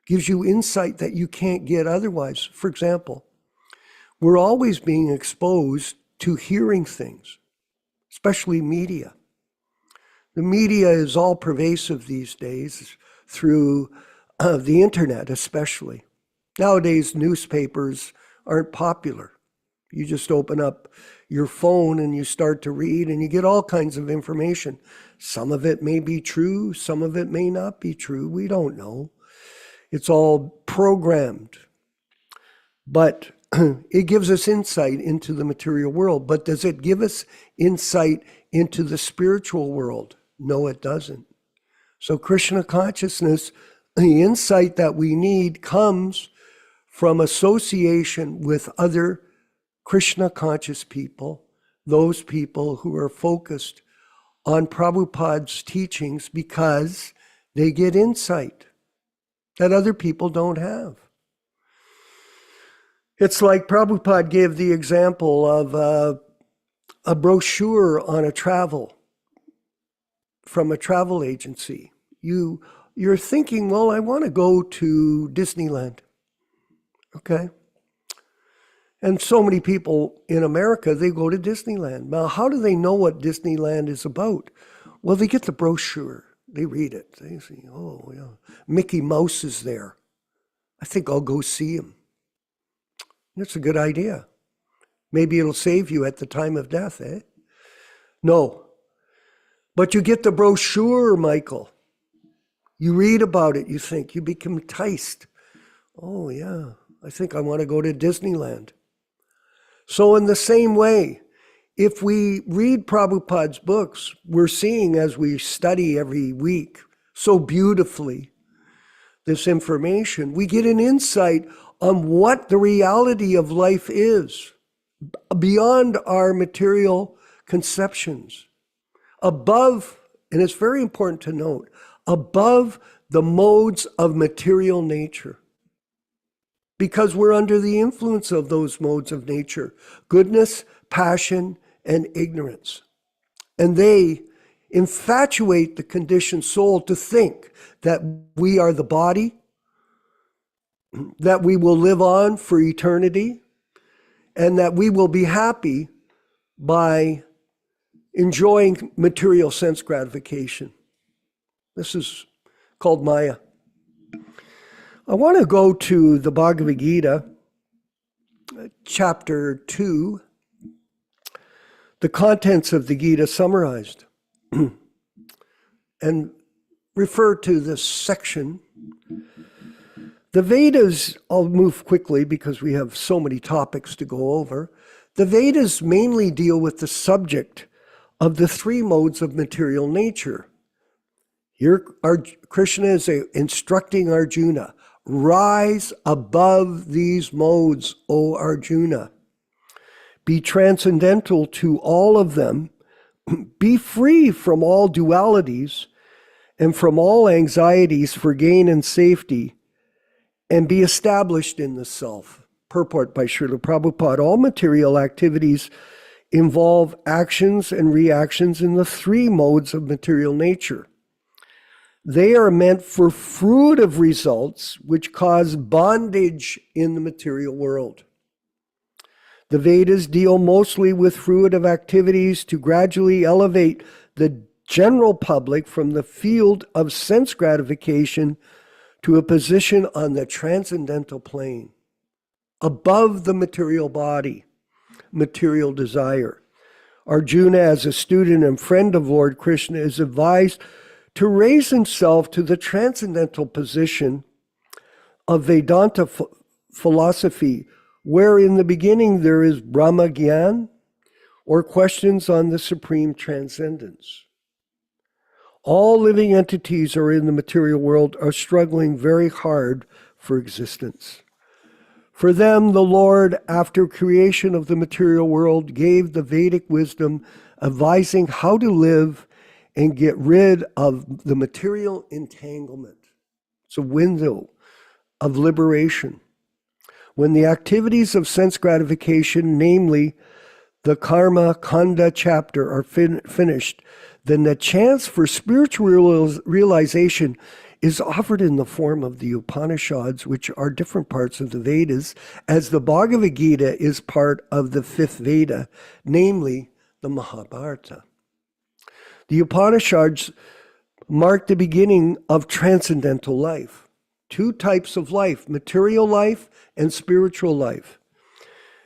gives you insight that you can't get otherwise. For example, we're always being exposed to hearing things, especially media. The media is all pervasive these days through the internet, especially. Nowadays, newspapers aren't popular. You just open up your phone and you start to read and you get all kinds of information. Some of it may be true, some of it may not be true. We don't know. It's all programmed. But it gives us insight into the material world. But does it give us insight into the spiritual world? No, it doesn't. So Krishna consciousness, the insight that we need, comes from association with other Krishna conscious people, those people who are focused on Prabhupada's teachings, because they get insight that other people don't have. It's like Prabhupada gave the example of a brochure on a travel from a travel agency. You're thinking, well, I want to go to Disneyland. Okay. And so many people in America, they go to Disneyland. Now, how do they know what Disneyland is about? Well, they get the brochure. They read it. They say, oh, yeah, Mickey Mouse is there. I think I'll go see him. That's a good idea. Maybe it'll save you at the time of death, eh? No. But you get the brochure, Michael. You read about it, you think, you become enticed. Oh, yeah, I think I want to go to Disneyland. So in the same way, if we read Prabhupada's books, we're seeing as we study every week so beautifully this information, we get an insight on what the reality of life is beyond our material conceptions, above, and it's very important to note, above the modes of material nature. Because we're under the influence of those modes of nature, goodness, passion, and ignorance. And they infatuate the conditioned soul to think that we are the body, that we will live on for eternity, and that we will be happy by enjoying material sense gratification. This is called Maya. I want to go to the Bhagavad Gita, chapter 2, the contents of the Gita summarized, and refer to this section. The Vedas, I'll move quickly because we have so many topics to go over. The Vedas mainly deal with the subject of the three modes of material nature. Here, Krishna is instructing Arjuna, rise above these modes, O Arjuna. Be transcendental to all of them. Be free from all dualities and from all anxieties for gain and safety, and be established in the self. Purport by Srila Prabhupada. All material activities involve actions and reactions in the three modes of material nature. They are meant for fruitive results which cause bondage in the material world. The Vedas deal mostly with fruitive activities to gradually elevate the general public from the field of sense gratification to a position on the transcendental plane, above the material body, material desire. Arjuna, as a student and friend of Lord Krishna, is advised to raise himself to the transcendental position of Vedanta philosophy, where in the beginning there is Brahma Gyan, or questions on the supreme transcendence. All living entities are in the material world are struggling very hard for existence. For them, the Lord, after creation of the material world, gave the Vedic wisdom advising how to live and get rid of the material entanglement. It's a window of liberation. When the activities of sense gratification, namely the karma kanda chapter, are finished, then the chance for spiritual realization is offered in the form of the Upanishads, which are different parts of the Vedas, as the Bhagavad Gita is part of the fifth Veda, namely the Mahabharata. The Upanishads mark the beginning of transcendental life. Two types of life, material life and spiritual life.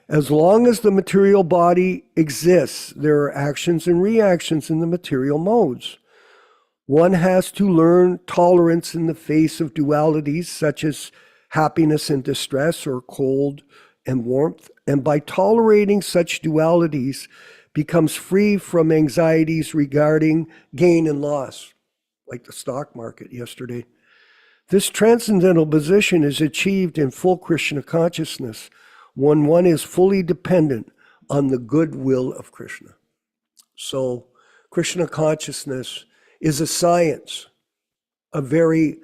As long as the material body exists, there are actions and reactions in the material modes. One has to learn tolerance in the face of dualities such as happiness and distress, or cold and warmth, and by tolerating such dualities becomes free from anxieties regarding gain and loss, like the stock market yesterday. This transcendental position is achieved in full Krishna consciousness when one is fully dependent on the goodwill of Krishna. So Krishna consciousness is a science, a very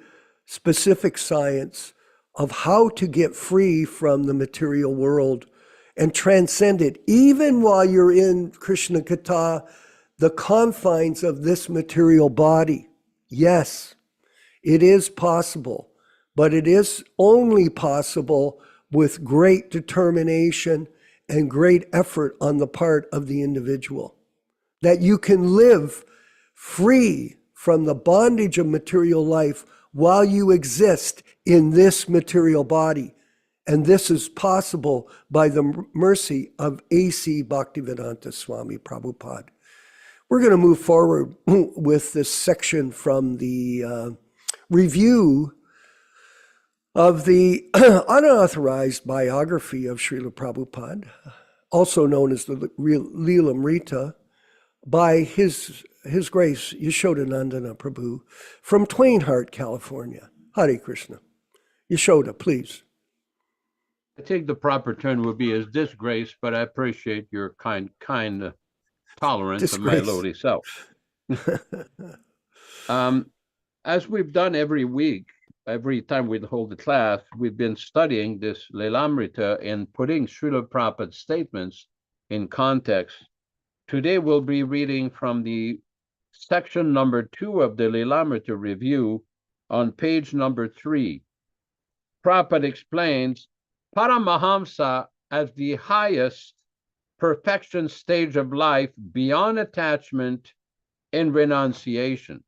specific science of how to get free from the material world and transcend it, even while you're in Krishna Katha, the confines of this material body. Yes, it is possible, but it is only possible with great determination and great effort on the part of the individual. That you can live free from the bondage of material life while you exist in this material body. And this is possible by the mercy of A.C. Bhaktivedanta Swami Prabhupada. We're going to move forward with this section from the review of the unauthorized biography of Srila Prabhupada, also known as the Leelamrita, by His Grace Yashodanandana Prabhu from Twain Harte, California. Hare Krishna. Yashoda, please. I think the proper term would be as disgrace, but I appreciate your kind tolerance Disgrace. of my lowly self. As we've done every week, every time we hold the class, we've been studying this Leelamrita and putting Srila Prabhupada's statements in context. Today we'll be reading from the section number 2 of the Leelamrita review on page number 3. Prabhupada explains Paramahamsa as the highest perfection stage of life beyond attachment and renunciation.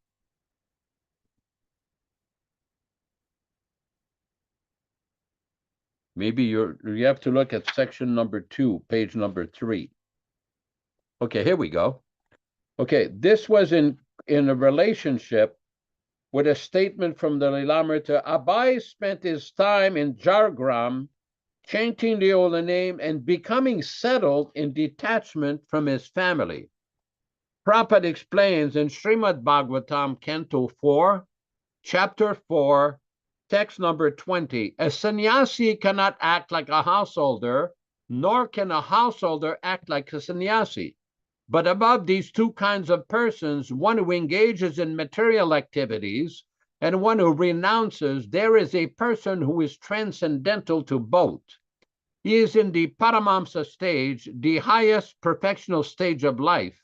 Maybe you have to look at section number 2, page number 3. Okay, here we go. Okay, this was in a relationship with a statement from the Leelamrita. Abai spent his time in Jargram, chanting the holy name and becoming settled in detachment from his family. Prabhupada explains in Srimad Bhagavatam, Canto 4, Chapter 4, text number 20, a sannyasi cannot act like a householder, nor can a householder act like a sannyasi. But above these two kinds of persons, one who engages in material activities and one who renounces, there is a person who is transcendental to both. He is in the Paramamsa stage, the highest perfectional stage of life.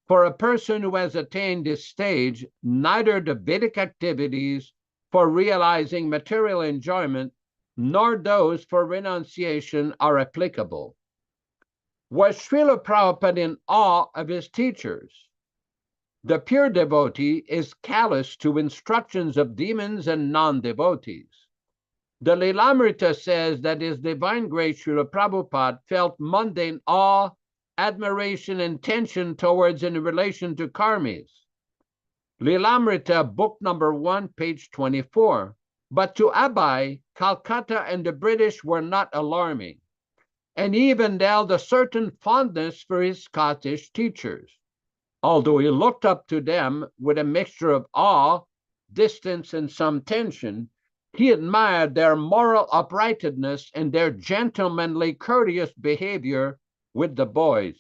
For a person who has attained this stage, neither the Vedic activities for realizing material enjoyment nor those for renunciation are applicable. Was Srila Prabhupada in awe of his teachers? The pure devotee is callous to instructions of demons and non-devotees. The Leelamrita says that His Divine Grace Srila Prabhupada felt mundane awe, admiration, and tension towards in relation to karmis. Leelamrita, book number 1, page 24. But to Abai, Calcutta and the British were not alarming, and he even held a certain fondness for his Scottish teachers. Although he looked up to them with a mixture of awe, distance, and some tension, he admired their moral uprightness and their gentlemanly, courteous behavior with the boys.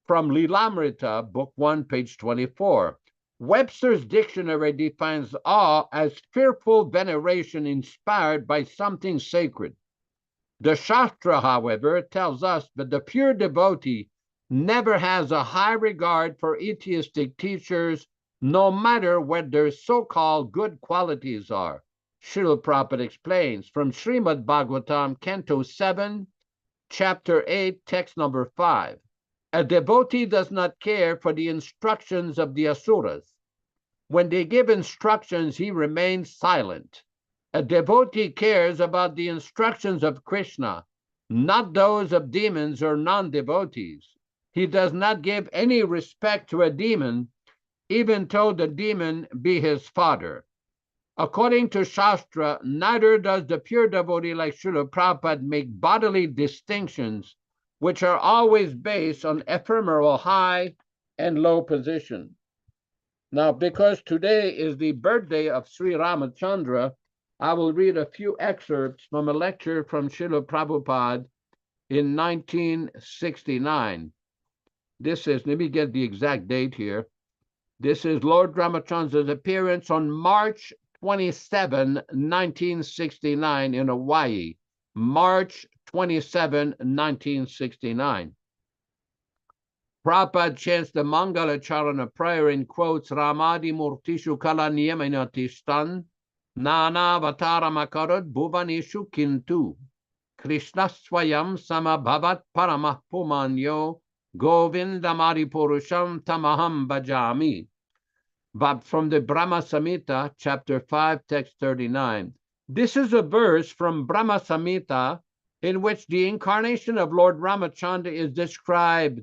From Leelamrita, book 1, page 24. Webster's dictionary defines awe as fearful veneration inspired by something sacred. The Shastra, however, tells us that the pure devotee never has a high regard for atheistic teachers, no matter what their so-called good qualities are. Srila Prabhupada explains from Srimad Bhagavatam, Canto 7, Chapter 8, text number 5. A devotee does not care for the instructions of the asuras. When they give instructions, he remains silent. A devotee cares about the instructions of Krishna, not those of demons or non-devotees. He does not give any respect to a demon, even though the demon be his father. According to Shastra, neither does the pure devotee like Srila Prabhupada make bodily distinctions, which are always based on ephemeral high and low position. Now, because today is the birthday of Sri Ramachandra, I will read a few excerpts from a lecture from Srila Prabhupada in 1969. This is, let me get the exact date here. This is Lord Ramachandra's appearance on March 27, 1969 in Hawaii. March 27, 1969. Prabhupada chants the Mangala Charana prayer in quotes, Ramadi Murtishu Kalaniyamanatishtan, Nana Vataramakharad Bhuvanishu Kintu, Krishna Swayam Samabhavat Paramah Pumanyo, Govindamari Purusham Tamaham Bhajami. But from the Brahma Samhita, chapter 5, text 39. This is a verse from Brahma Samhita in which the incarnation of Lord Ramachandra is described.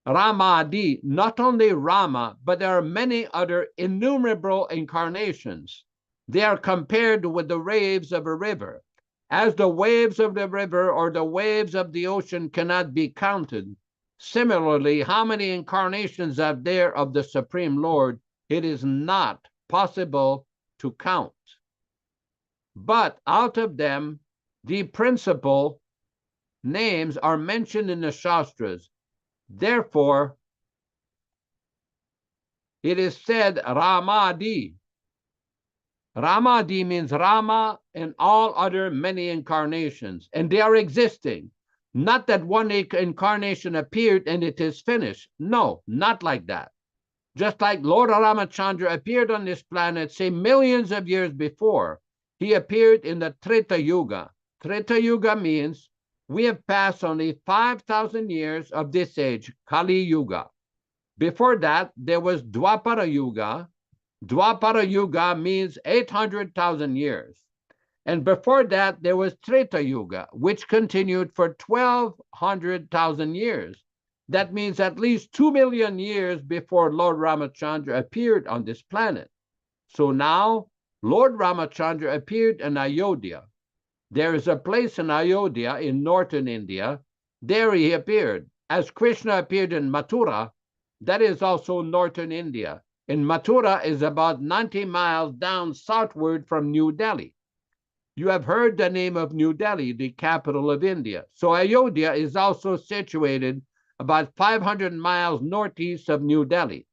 Ramadi, not only Rama, but there are many other innumerable incarnations. They are compared with the waves of a river. As the waves of the river or the waves of the ocean cannot be counted, similarly, how many incarnations are there of the Supreme Lord? It is not possible to count. But out of them, the principal names are mentioned in the Shastras. Therefore, it is said Ramadi. Ramadi means Rama and all other many incarnations, and they are existing. Not that one incarnation appeared and it is finished. No, not like that. Just like Lord Ramachandra appeared on this planet, say millions of years before, he appeared in the Treta Yuga. Treta Yuga means we have passed only 5,000 years of this age, Kali Yuga. Before that, there was Dwapara Yuga. Dwapara Yuga means 800,000 years. And before that, there was Treta Yuga, which continued for 1,200,000 years. That means at least 2 million years before Lord Ramachandra appeared on this planet. So now, Lord Ramachandra appeared in Ayodhya. There is a place in Ayodhya in northern India. There he appeared. As Krishna appeared in Mathura, that is also northern India. And Mathura is about 90 miles down southward from New Delhi. You have heard the name of New Delhi, the capital of India. So Ayodhya is also situated about 500 miles northeast of New Delhi.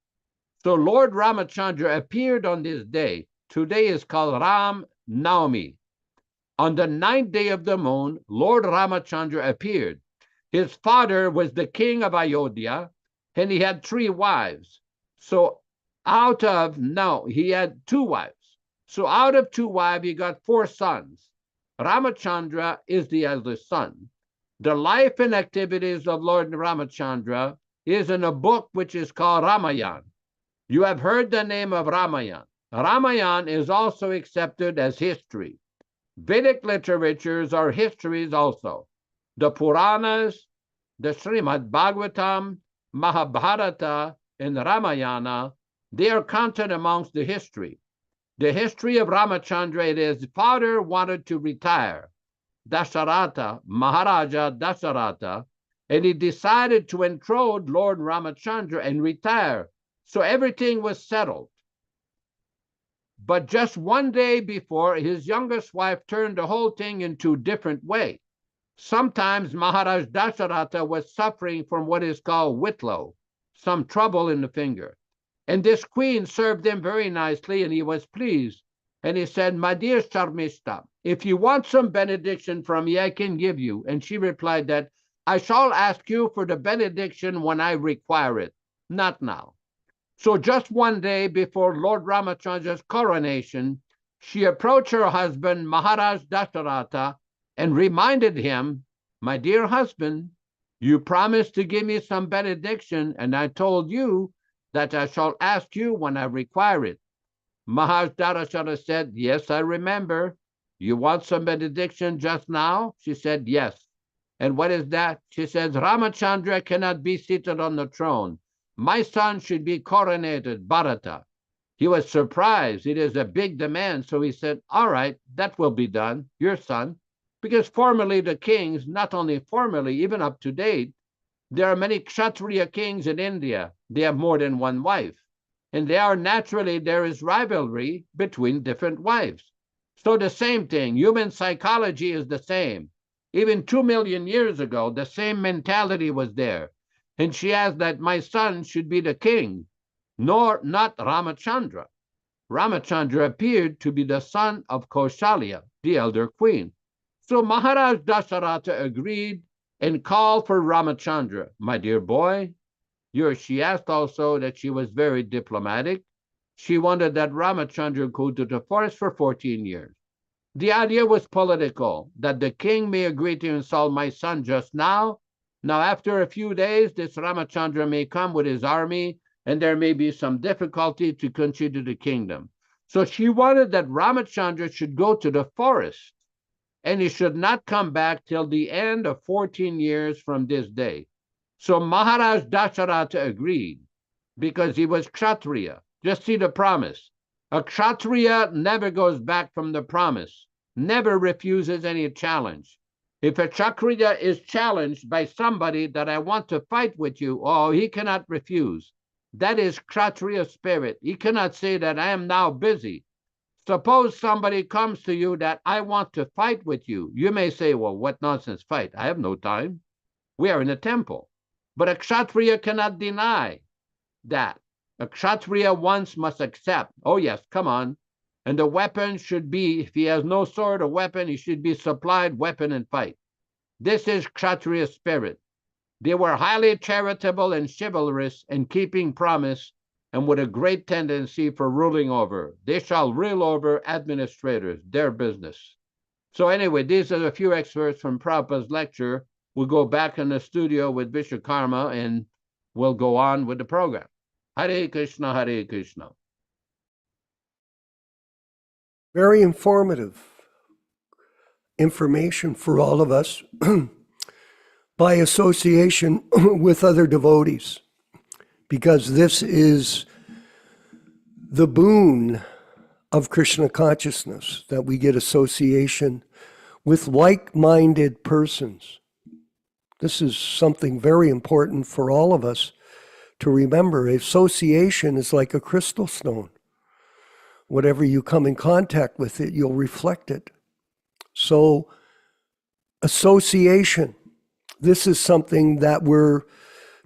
So Lord Ramachandra appeared on this day. Today is called Ram Navami. On the 9th day of the moon, Lord Ramachandra appeared. His father was the king of Ayodhya, and he had 3 wives. So he had 2 wives. So out of 2 wives, he got 4 sons. Ramachandra is the eldest son. The life and activities of Lord Ramachandra is in a book which is called Ramayana. You have heard the name of Ramayana. Ramayana is also accepted as history. Vedic literatures are histories also. The Puranas, the Srimad Bhagavatam, Mahabharata, and Ramayana, they are counted amongst the history. The history of Ramachandra, his father wanted to retire, Dasharatha, Maharaja Dasharatha, and he decided to enthrone Lord Ramachandra and retire. So everything was settled. But just one day before, his youngest wife turned the whole thing into a different way. Sometimes Maharaj Dasharatha was suffering from what is called whitlow, some trouble in the finger. And this queen served him very nicely, and he was pleased. And he said, "My dear Sharmishta, if you want some benediction from me, I can give you." And she replied that, "I shall ask you for the benediction when I require it, not now." So just one day before Lord Ramachandra's coronation, she approached her husband, Maharaj Dasharatha, and reminded him, "My dear husband, you promised to give me some benediction, and I told you that I shall ask you when I require it." Maharaj Dasharatha said, "Yes, I remember. You want some benediction just now?" She said, "Yes." "And what is that?" She says, "Ramachandra cannot be seated on the throne. My son should be coronated, Bharata." He was surprised. It is a big demand. So he said, "All right, that will be done, your son." Because formerly the kings, not only formerly, even up to date, there are many Kshatriya kings in India. They have more than one wife. And there is rivalry between different wives. So the same thing, human psychology is the same. Even 2 million years ago, the same mentality was there. And she asked that my son should be the king, not Ramachandra. Ramachandra appeared to be the son of Kaushalya, the elder queen. So Maharaj Dasharatha agreed and called for Ramachandra. "My dear boy," she asked also that she was very diplomatic. She wanted that Ramachandra go to the forest for 14 years. The idea was political, that the king may agree to install my son just now. Now, after a few days, this Ramachandra may come with his army, and there may be some difficulty to consider the kingdom. So she wanted that Ramachandra should go to the forest and he should not come back till the end of 14 years from this day. So Maharaj Dasharatha agreed because he was Kshatriya. Just see the promise. A Kshatriya never goes back from the promise, never refuses any challenge. If a Kshatriya is challenged by somebody that I want to fight with you, oh, he cannot refuse. That is Kshatriya spirit. He cannot say that I am now busy. Suppose somebody comes to you that I want to fight with you. You may say, well, what nonsense fight? I have no time. We are in a temple. But a Kshatriya cannot deny that. A Kshatriya once must accept, oh yes, come on. And the weapon should be, if he has no sword or weapon, he should be supplied weapon and fight. This is Kshatriya spirit. They were highly charitable and chivalrous in keeping promise and with a great tendency for ruling over. They shall rule over administrators, their business. So anyway, these are a few excerpts from Prabhupada's lecture. We'll go back in the studio with Vishwakarma and we'll go on with the program. Hare Krishna, Hare Krishna. Very informative information for all of us by association with other devotees, because this is the boon of Krishna consciousness, that we get association with like-minded persons. This is something very important for all of us to remember. Association is like a crystal stone. Whatever you come in contact with it, you'll reflect it. So, association, this is something that we're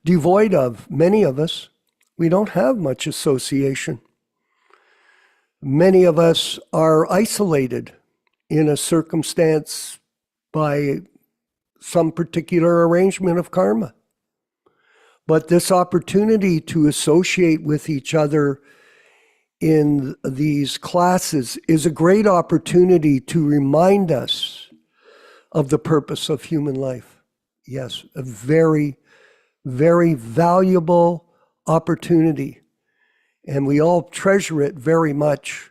devoid of. Many of us, we don't have much association. Many of us are isolated in a circumstance by some particular arrangement of karma. But this opportunity to associate with each other in these classes is a great opportunity to remind us of the purpose of human life. Yes, a very, very valuable opportunity. And we all treasure it very much.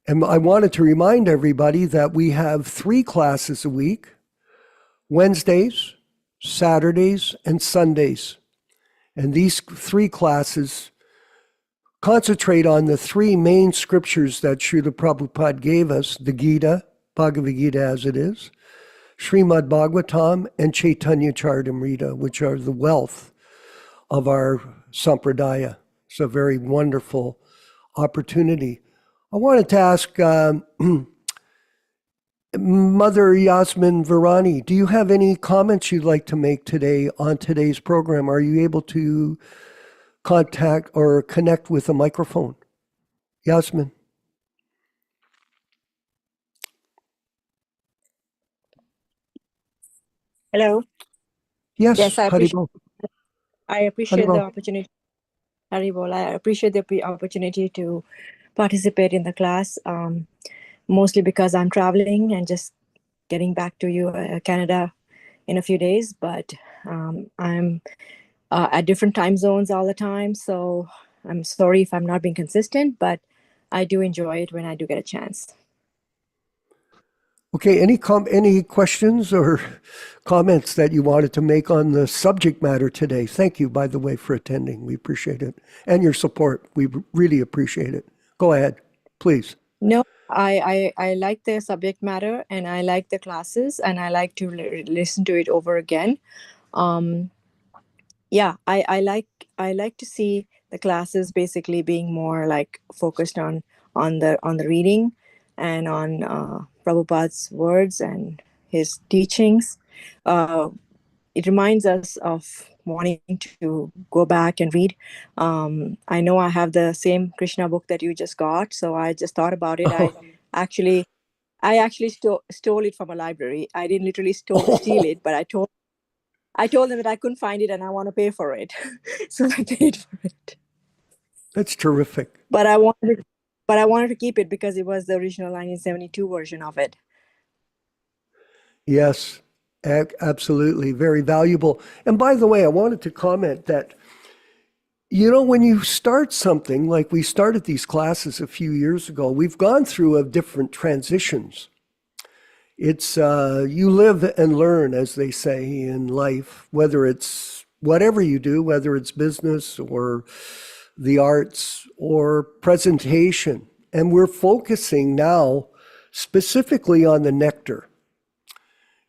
And I wanted to remind everybody that we have 3 classes a week: Wednesdays, Saturdays, and Sundays. And these 3 classes concentrate on the 3 main scriptures that Srila Prabhupada gave us: the Gita, Bhagavad Gita as it is, Srimad Bhagavatam, and Chaitanya Charitamrita, which are the wealth of our sampradaya. It's a very wonderful opportunity. I wanted to ask Mother Yasmin Virani, do you have any comments you'd like to make today on today's program? Are you able to contact or connect with a microphone? Yasmin. Hello. Yes, Yes, I Haribol. appreciate the Haribol. opportunity. Haribol, I appreciate the opportunity to participate in the class, mostly because I'm traveling and just getting back to Canada in a few days. But I'm at different time zones all the time, so I'm sorry if I'm not being consistent, but I do enjoy it when I do get a chance. Okay, any questions or comments that you wanted to make on the subject matter today? Thank you, by the way, for attending. We appreciate it. And your support. We really appreciate it. Go ahead, please. No, I like the subject matter, and I like the classes, and I like to listen to it over again. Yeah, I like to see the classes basically being more like focused on the reading and on Prabhupada's words and his teachings. It reminds us of wanting to go back and read. I know I have the same Krishna book that you just got, so I just thought about it. I actually stole it from a library. I didn't literally steal it, but I told them that I couldn't find it and I want to pay for it. So I paid for it. That's terrific. But I wanted to keep it because it was the original 1972 version of it. Yes, absolutely. Very valuable. And by the way, I wanted to comment that, you know, when you start something, like we started these classes a few years ago, we've gone through different transitions It's you live and learn, as they say in life, whether it's whatever you do, whether it's business or the arts or presentation. And we're focusing now specifically on the nectar,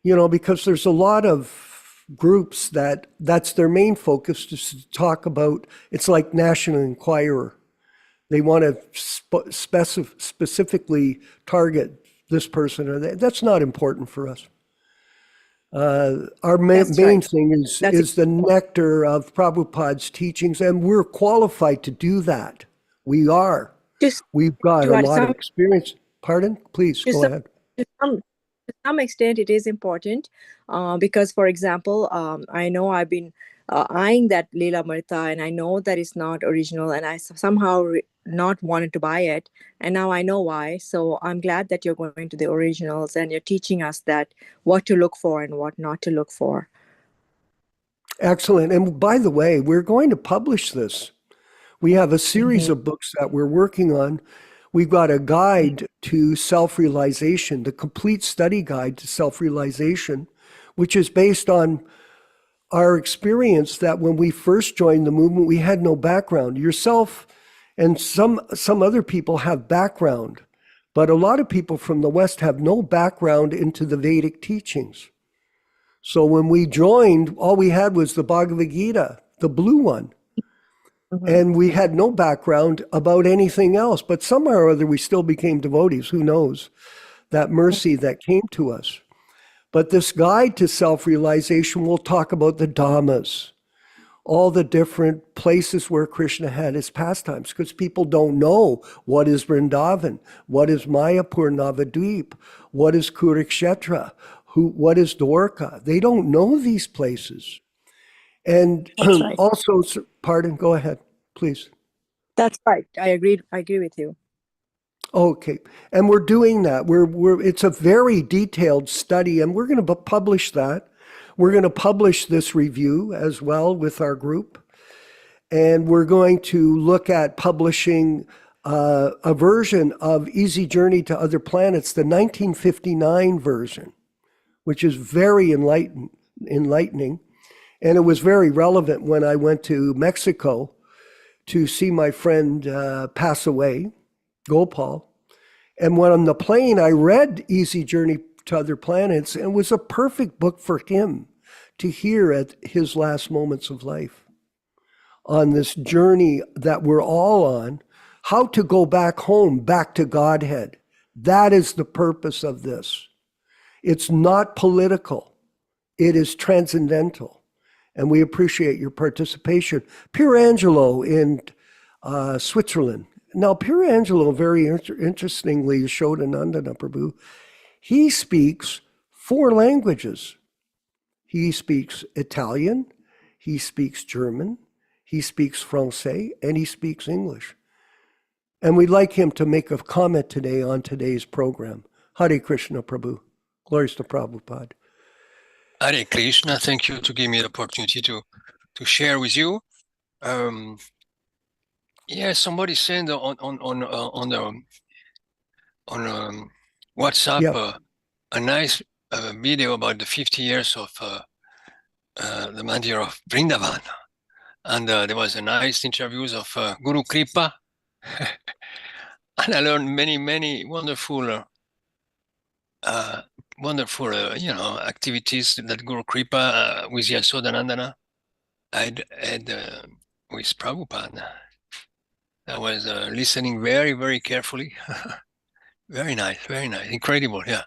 because there's a lot of groups that's their main focus, to talk about. It's like National Enquirer. They want to specifically target this person or that. That's not important for us. Our main thing is the nectar of Prabhupada's teachings, and we're qualified to do that. We are. We've got a lot of experience. Pardon? Please, go ahead. To some extent, it is important because, for example, I know I've been eyeing that Leela Martha, and I know that it's not original, and I somehow not wanted to buy it, and now I know why. So I'm glad that you're going to the originals and you're teaching us that what to look for and what not to look for. Excellent. And by the way, we're going to publish this. We have a series of books that we're working on. We've got a guide to self-realization, the complete study guide to self-realization, which is based on our experience that when we first joined the movement, we had no background. Yourself and some other people have background, but a lot of people from the West have no background into the Vedic teachings. So when we joined, all we had was the Bhagavad Gita, the blue one. And we had no background about anything else, but somehow or other we still became devotees. Who knows? That mercy that came to us. But this guide to self-realization will talk about the Dhammas, all the different places where Krishna had his pastimes, because people don't know what is Vrindavan, what is Mayapur Navadvip, what is Kurukshetra, what is Dwarka. They don't know these places. And also, pardon, go ahead, please. That's right. I agree with you. Okay. And we're doing that. It's a very detailed study, and we're going to publish that. We're going to publish this review as well with our group. And we're going to look at publishing a version of Easy Journey to Other Planets, the 1959 version, which is very enlightening. And it was very relevant when I went to Mexico to see my friend pass away, Gopal. And when on the plane, I read Easy Journey to Other Planets, and it was a perfect book for him to hear at his last moments of life on this journey that we're all on, how to go back home, back to Godhead. That is the purpose of this. It's not political. It is transcendental. And we appreciate your participation. Pierangelo in Switzerland. Now, Pierangelo, very interestingly, Shodanandana Prabhu, he speaks 4 languages. He speaks Italian, he speaks German, he speaks Francais, and he speaks English. And we'd like him to make a comment today on today's program. Hare Krishna Prabhu. Glories to Prabhupada. Hare Krishna, thank you to give me the opportunity to share with you. Yeah, somebody sent on WhatsApp a nice video about the 50 years of the mandir of Vrindavan, and there was a nice interviews of Guru Kripa, and I learned many wonderful. Activities that Guru Kripa with Yasodanandana had with Prabhupada. I was listening very carefully. Very nice, incredible, yeah.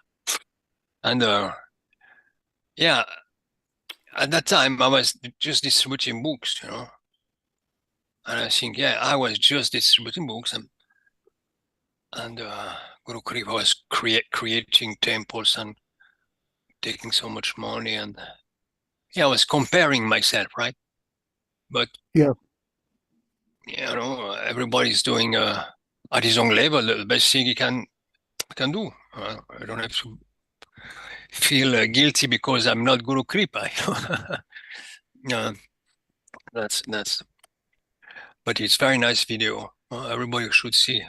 And at that time I was just distributing books, and I think, I was just distributing books, and Guru Kripa was creating temples and taking so much money, and I was comparing myself, right? But everybody's doing at his own level the best thing he can do. I don't have to feel guilty because I'm not Guru Kripa. That's. But it's very nice video. Everybody should see.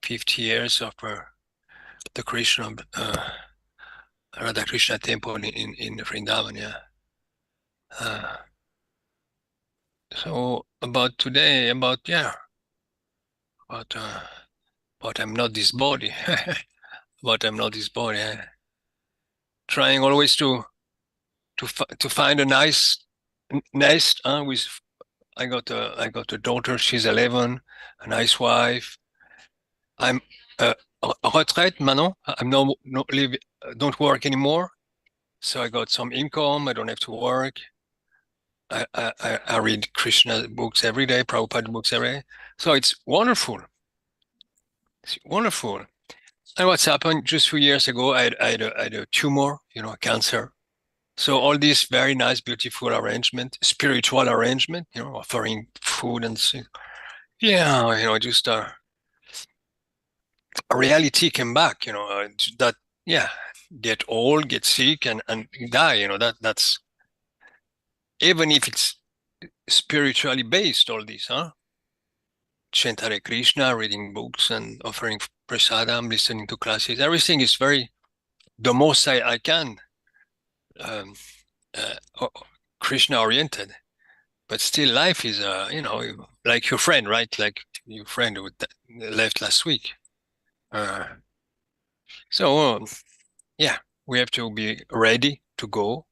50 years of the creation Radha Krishna temple in Vrindavan, yeah. So about today, about I'm not this body. But I'm not this body. Trying always to find a nice nest. With I got a daughter. She's 11. A nice wife. I'm retraite maintenant. I'm no live. Don't work anymore. So I got some income. I don't have to work. I read Krishna books every day, Prabhupada books every day. So it's wonderful. It's wonderful. And what's happened just a few years ago, I had a tumor, a cancer. So all this very nice, beautiful arrangement, spiritual arrangement, offering food and things. Yeah, just a reality came back, that, get old, get sick and die, that's, even if it's spiritually based, all this, chant Hare Krishna, reading books and offering prasadam, listening to classes, everything is the most I can, Krishna oriented, but still life is, like your friend, right? Like your friend who left last week. So we have to be ready to go.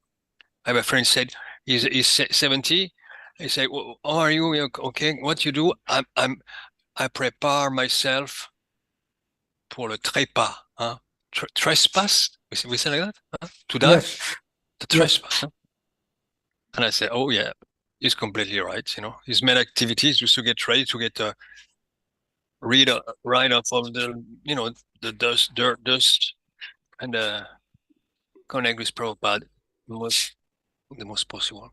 I have a friend said he's 70. I say, well, how are you? Okay, what you do? I prepare myself pour le trépas, trespass. We say like that? To die? Yes. The trespass. And I said, oh yeah, he's completely right. His main activity is just to get ready to get right off of the the dust, and connect with Prabhupada the most possible.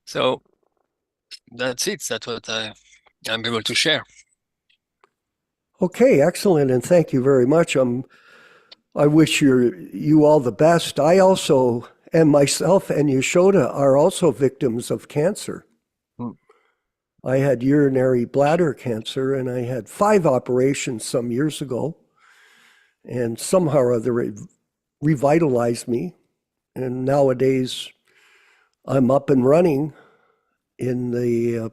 So that's it. That's what I'm able to share. Okay, excellent, and thank you very much. I wish you all the best. I also, and myself and Yashoda are also victims of cancer. I had urinary bladder cancer, and I had 5 operations some years ago, and somehow or other it revitalized me. And nowadays, I'm up and running in the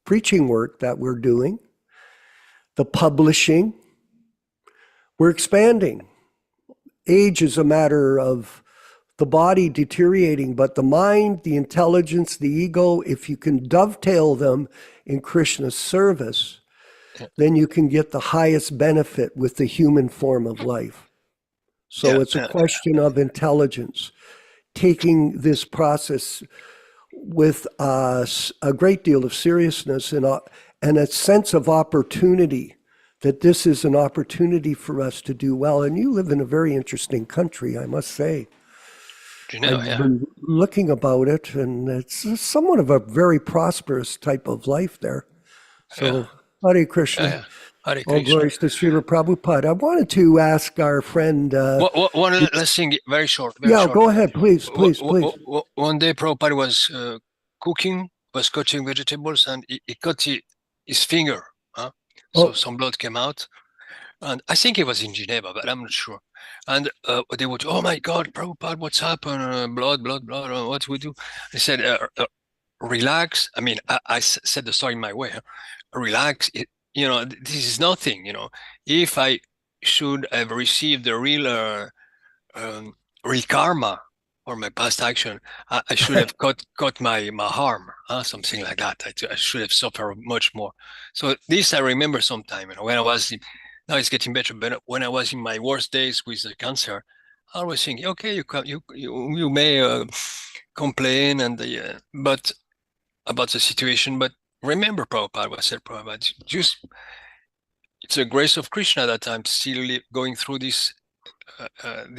preaching work that we're doing, the publishing. We're expanding. Age is a matter of the body deteriorating, but the mind, the intelligence, the ego, if you can dovetail them in Krishna's service, then you can get the highest benefit with the human form of life. So it's a question of intelligence, taking this process with a great deal of seriousness and a sense of opportunity, that this is an opportunity for us to do well. And you live in a very interesting country, I must say. I've been looking about it, and it's somewhat of a very prosperous type of life there. So, Hare Krishna. Hare All glories to Srila Prabhupada. I wanted to ask our friend... one last thing, very short. Go ahead, please. One day Prabhupada was was cutting vegetables, and he cut his finger. So some blood came out. And I think it was in Geneva, but I'm not sure. And they would, oh my God, Prabhupada, what's happened? Blood, what do we do? I said, relax. I mean, I said the story in my way. Relax. This is nothing. If I should have received the real karma for my past action, I should have cut my arm, something like that. I should have suffered much more. So this I remember sometime, when I was now it's getting better, but when I was in my worst days with the cancer, I was thinking, okay, you may complain but about the situation, but remember Prabhupada, what said Prabhupada, just it's a grace of Krishna that I'm still going through this and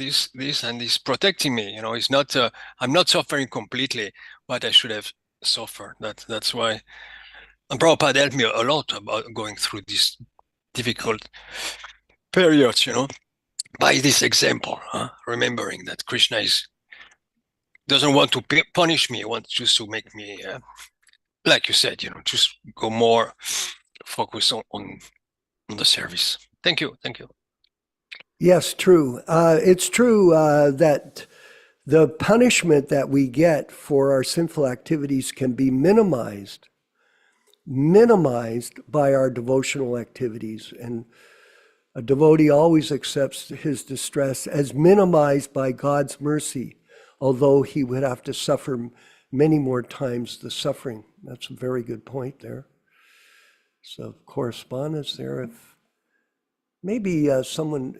this protecting me. It's not I'm not suffering completely what I should have suffered. That's why, and Prabhupada helped me a lot about going through this difficult periods, by this example, remembering that Krishna doesn't want to punish me, he wants just to make me, like you said, just go more focus on the service. Thank you. Yes, true. It's true that the punishment that we get for our sinful activities can be minimized by our devotional activities. And a devotee always accepts his distress as minimized by God's mercy, although he would have to suffer many more times the suffering. That's a very good point there. So correspondence there. If maybe someone,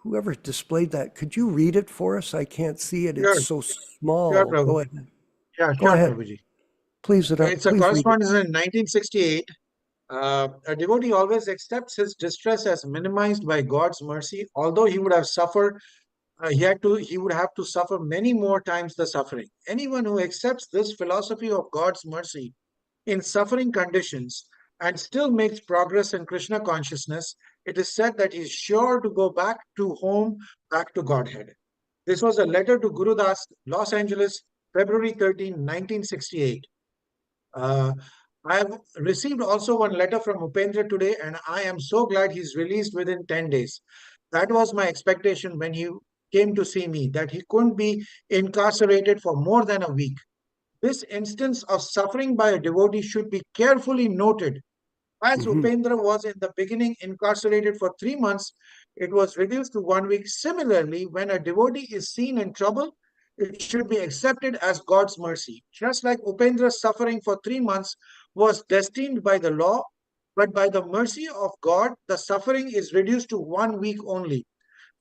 whoever displayed that, could you read it for us? I can't see it. Sure. It's so small. Sure, Prabhu. Go ahead. Yeah, Go sure, ahead. Prabhuji. Please, It's a please read it. correspondence in 1968. A devotee always accepts his distress as minimized by God's mercy, although he would have suffered. He would have to suffer many more times the suffering. Anyone who accepts this philosophy of God's mercy in suffering conditions and still makes progress in Krishna consciousness, it is said that he is sure to go back to home, back to Godhead. This was a letter to Guru Das, Los Angeles, February 13, 1968. Uh, I have received also one letter from Upendra today, and I am so glad he's released within 10 days. That was my expectation when he came to see me, that he couldn't be incarcerated for more than a week. This instance of suffering by a devotee should be carefully noted. As Upendra was in the beginning incarcerated for 3 months, it was reduced to 1 week. Similarly, when a devotee is seen in trouble, it should be accepted as God's mercy. Just like Upendra's suffering for 3 months was destined by the law, but by the mercy of God, the suffering is reduced to 1 week only.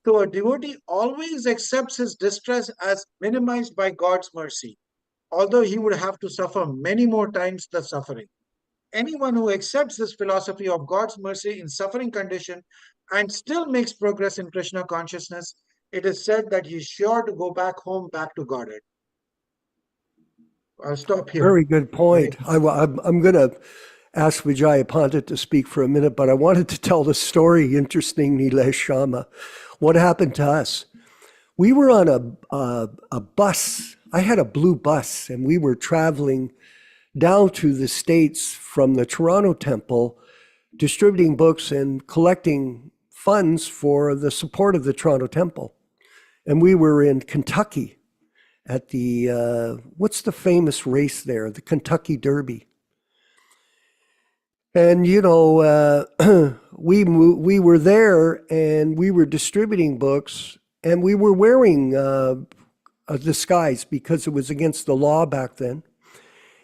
So a devotee always accepts his distress as minimized by God's mercy, although he would have to suffer many more times the suffering. Anyone who accepts this philosophy of God's mercy in suffering condition and still makes progress in Krishna consciousness, it is said that he is sure to go back home, back to Godhead. I'll stop here. Very good point. I'm going to ask Vijaya Pandit to speak for a minute, but I wanted to tell the story, interesting, Nilesh Shama. What happened to us? We were on a bus. I had a blue bus, and we were traveling down to the States from the Toronto temple, distributing books and collecting funds for the support of the Toronto temple. And we were in Kentucky at the, what's the famous race there? The Kentucky Derby. And, you know, we were there and we were distributing books, and we were wearing a disguise because it was against the law back then.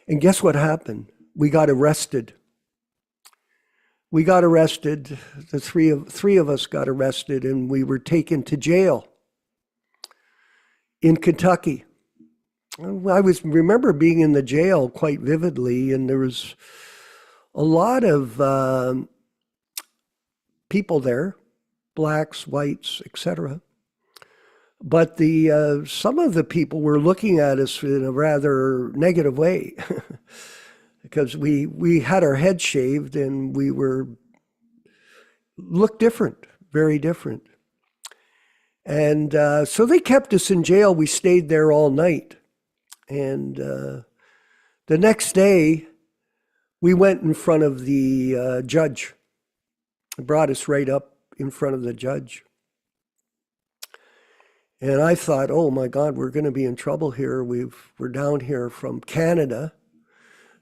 And guess what happened? We got arrested. The three of us got arrested, and we were taken to jail in Kentucky. I remember being in the jail quite vividly, and there was a lot of people there, blacks, whites, etc. But some of the people were looking at us in a rather negative way because we had our heads shaved and we looked different, very different. And so they kept us in jail. We stayed there all night. And the next day, we went in front of the judge. It brought us right up in front of the judge. And I thought, oh my God, we're going to be in trouble here. We're down here from Canada.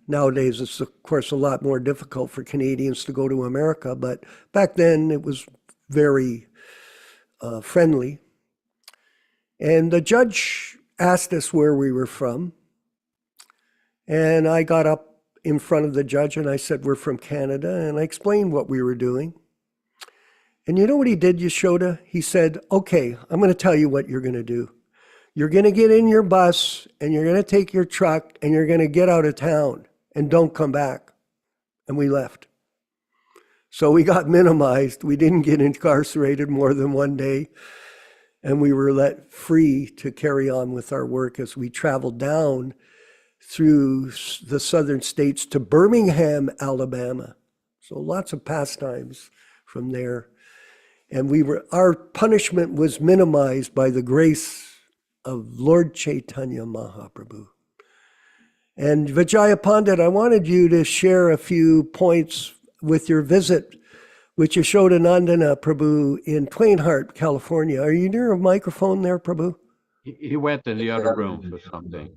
Nowadays, it's of course a lot more difficult for Canadians to go to America, but back then it was very friendly. And the judge asked us where we were from. And I got up in front of the judge and I said, we're from Canada. And I explained what we were doing. And you know what he did, Yashoda? He said, okay, I'm going to tell you what you're going to do. You're going to get in your bus and you're going to take your truck and you're going to get out of town and don't come back. And we left. So we got minimized. We didn't get incarcerated more than one day. And we were let free to carry on with our work as we traveled down through the southern states to Birmingham, Alabama. So lots of pastimes from there. And our punishment was minimized by the grace of Lord Chaitanya Mahaprabhu. And Vijaya Pandit, I wanted you to share a few points with your visit which Yashodanandana Prabhu in Twain Harte, California. Are you near a microphone there, Prabhu? He went in the other room for something.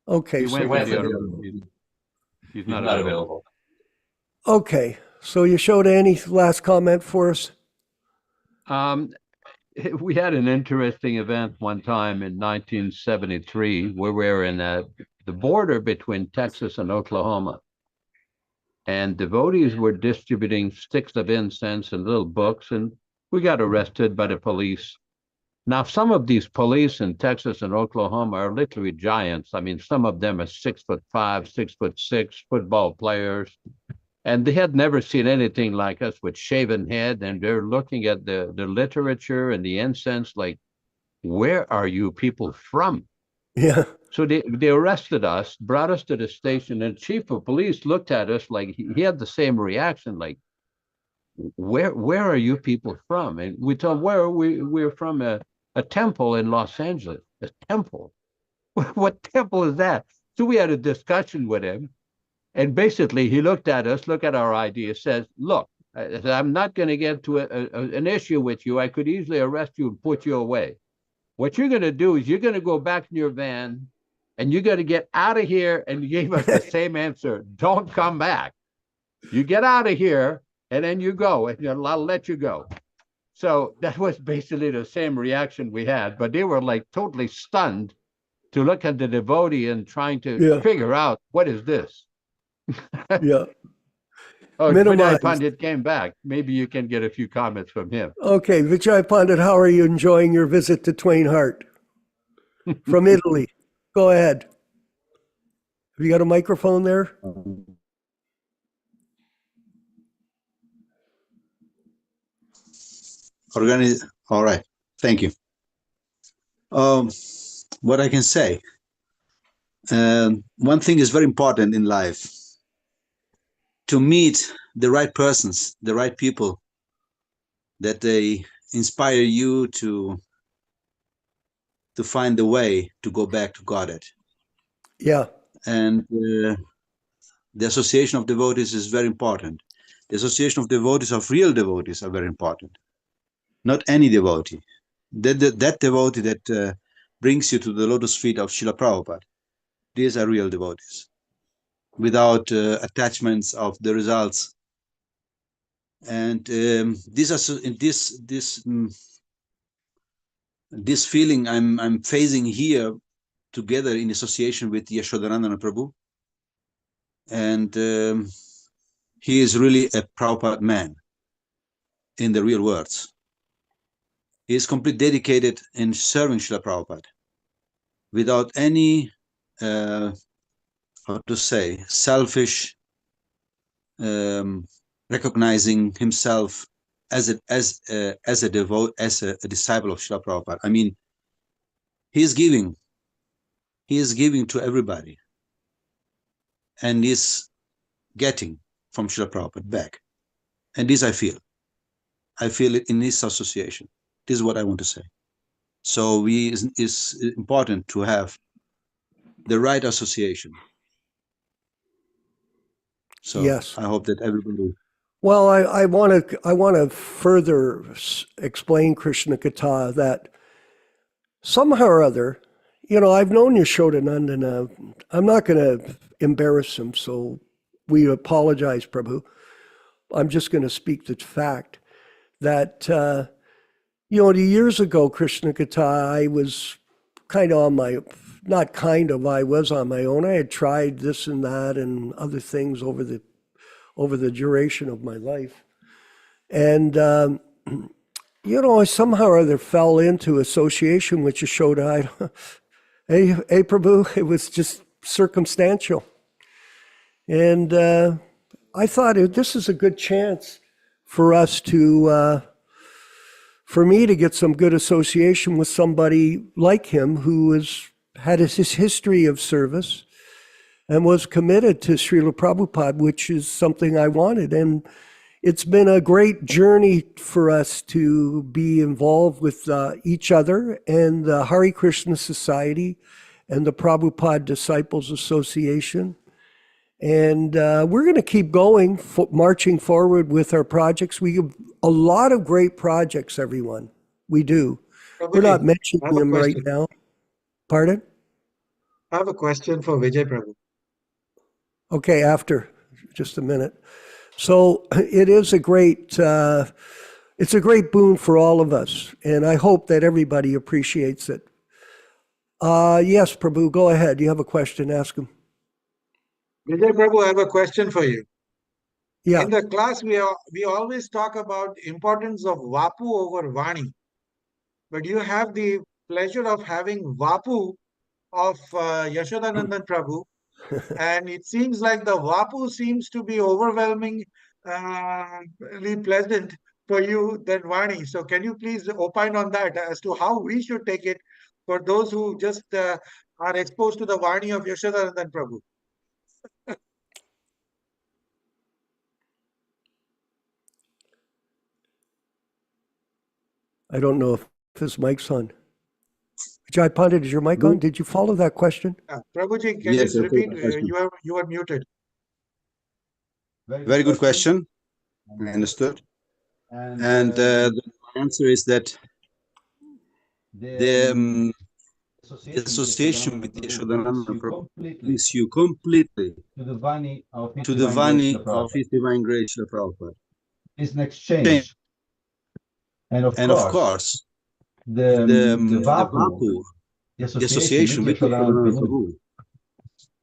Okay, He so went to the other room. He's not available. okay. So Yashoda, any last comment for us? We had an interesting event one time in 1973 where we were in the border between Texas and Oklahoma. And devotees were distributing sticks of incense and little books, and we got arrested by the police. Now, some of these police in Texas and Oklahoma are literally giants. I mean, some of them are 6'5", 6'6" football players. And they had never seen anything like us with shaven head. And they're looking at the literature and the incense like, where are you people from? Yeah. So they arrested us, brought us to the station, and chief of police looked at us like he had the same reaction, like, where are you people from? And we told him, where are we? We're from a temple in Los Angeles. A temple? What temple is that? So we had a discussion with him. And basically, he looked at us, looked at our ID, says, look, I'm not going to get to an issue with you. I could easily arrest you and put you away. What you're going to do is you're going to go back in your van and you're going to get out of here. And he gave us the same answer. Don't come back. You get out of here and then you go and I'll let you go. So that was basically the same reaction we had. But they were like totally stunned to look at the devotee and trying to figure out, what is this? Yeah. Oh, Vinay Pandit came back. Maybe you can get a few comments from him. Okay, Vijay Pandit, how are you enjoying your visit to Twain Harte from Italy? Go ahead. Have you got a microphone there? All right. Thank you. What I can say, one thing is very important in life: to meet the right persons, the right people, that they inspire you to find the way to go back to Godhead. Yeah. And the association of devotees is very important. The association of devotees, of real devotees, are very important. Not any devotee. That devotee that brings you to the lotus feet of Srila Prabhupada. These are real devotees, without attachments of the results. And this feeling I'm facing here, together in association with Yashodanandana Prabhu, and he is really a Prabhupada man in the real words. He is completely dedicated in serving Srila Prabhupada, without any how to say, selfish, recognizing himself as a disciple of Srila Prabhupada. I mean, he is giving to everybody, and is getting from Srila Prabhupada back. And this I feel it in this association. This is what I want to say. So it's important to have the right association. So yes. I hope that everybody. Well, I want to further explain Krishna Katha, that somehow or other, I've known Yashodanandana. I'm not going to embarrass him, so we apologize, Prabhu. I'm just going to speak the fact that, years ago, Krishna Katha, I was kind of on my, not kind of, I was on my own. I had tried this and that and other things over the duration of my life. And, I somehow or other fell into association with Yashoda. Hey, Prabhu, it was just circumstantial. And I thought this is a good chance for us for me to get some good association with somebody like him who had his history of service and was committed to Srila Prabhupada, which is something I wanted. And it's been a great journey for us to be involved with each other and the Hare Krishna Society and the Prabhupada Disciples Association. And we're going to keep going, marching forward with our projects. We have a lot of great projects, everyone. We do. We're not Prabhuji, mentioning I have a them right question. now. Pardon? I have a question for Vijay Prabhu. Okay, after just a minute. So it is it's a great boon for all of us, and I hope that everybody appreciates it. Yes, Prabhu, go ahead. You have a question, ask him. Vijay Prabhu, I have a question for you. Yeah, In the class, we always talk about importance of Vapu over Vani, but you have the pleasure of having Vapu of Yashodanandan Prabhu, and it seems like the Vapu seems to be overwhelmingly pleasant for you than Vani. So can you please opine on that as to how we should take it for those who just are exposed to the Vani of Yashodanandan Prabhu? I don't know if his mic's on. Jai Pandit, is your mic on? Did you follow that question? Prabhuji, can Yes, you okay, repeat? You are muted. very good question. I understood. And the answer is that the association with Yashodananda Prabhu brings you completely to the Vani of His to the Divine Grace Vani Srila of Prabhupada. His Divine Grace Srila Prabhupada. It's an exchange. And of And of course, course, the the Vapu, Vapu, the the association association with with Yashodananda Yashodananda Prabhu, Prabhu,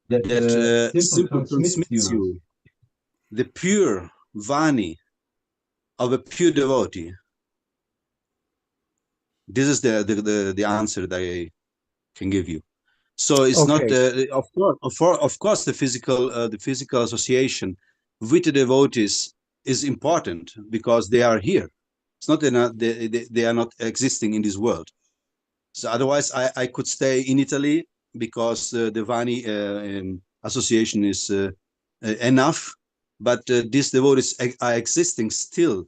that that simply simply transmits transmits you you the pure Vani of a pure devotee. This is the answer that I can give you. So it's not Okay. of course the physical association with the devotees is important because they are here. It's not they are not existing in this world. So otherwise I could stay in Italy because the Vani association is enough, but these devotees are existing still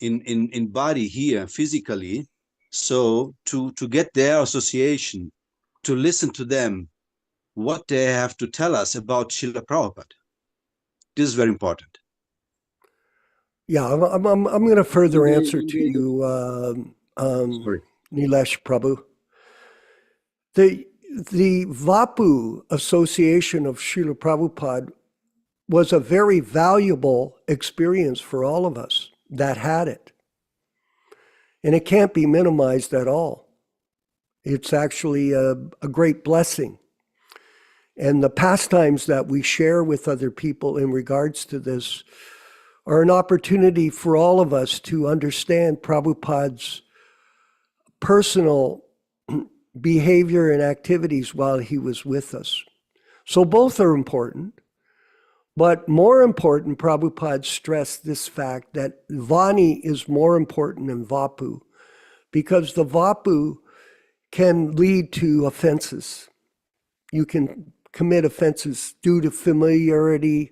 in body here physically. So to get their association, to listen to them, what they have to tell us about Srila Prabhupada. This is very important. Yeah, I'm going to further answer to you, Sorry. Nilesh Prabhu. The Vapu Association of Srila Prabhupada was a very valuable experience for all of us that had it. And it can't be minimized at all. It's actually a great blessing. And the pastimes that we share with other people in regards to this are an opportunity for all of us to understand Prabhupada's personal behavior and activities while he was with us. So both are important. But more important, Prabhupada stressed this fact that Vani is more important than Vapu, because the Vapu can lead to offenses. You can commit offenses due to familiarity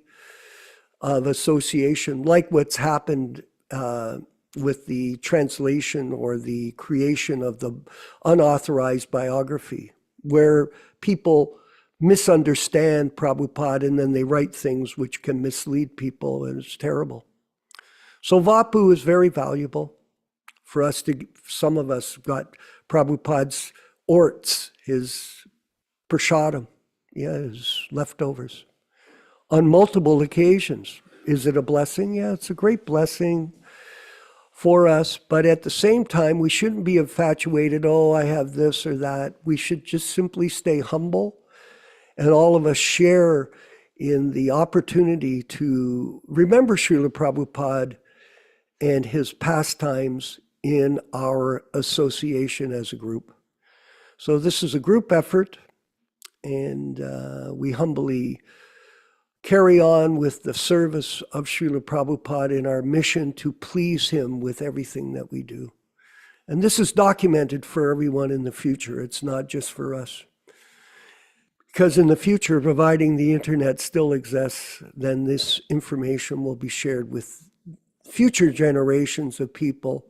of association, like what's happened with the translation or the creation of the unauthorized biography, where people misunderstand Prabhupada and then they write things which can mislead people, and it's terrible. So Vapu is very valuable for us to, some of us got Prabhupada's orts, his prashadam, his leftovers, on multiple occasions. Is it a blessing? Yeah, it's a great blessing for us, but at the same time, we shouldn't be infatuated, oh, I have this or that. We should just simply stay humble, and all of us share in the opportunity to remember Srila Prabhupada and his pastimes in our association as a group. So this is a group effort, and we humbly carry on with the service of Srila Prabhupada in our mission to please him with everything that we do. And this is documented for everyone in the future. It's not just for us. Because in the future, providing the internet still exists, then this information will be shared with future generations of people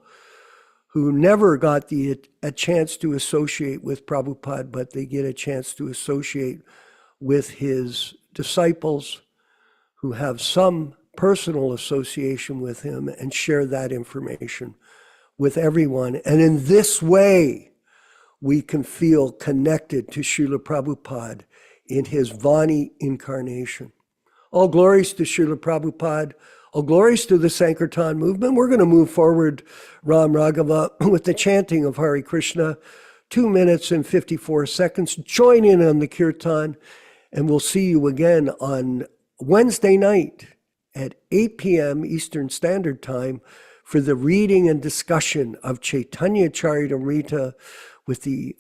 who never got a chance to associate with Prabhupada, but they get a chance to associate with his disciples who have some personal association with him and share that information with everyone. And in this way, we can feel connected to Srila Prabhupada in his Vani incarnation. All glories to Srila Prabhupada. All glories to the Sankirtan movement. We're going to move forward, Ram Raghava, with the chanting of Hare Krishna, 2 minutes and 54 seconds. Join in on the Kirtan, and we'll see you again on Wednesday night at 8 p.m. Eastern Standard Time for the reading and discussion of Chaitanya Charitamrita with the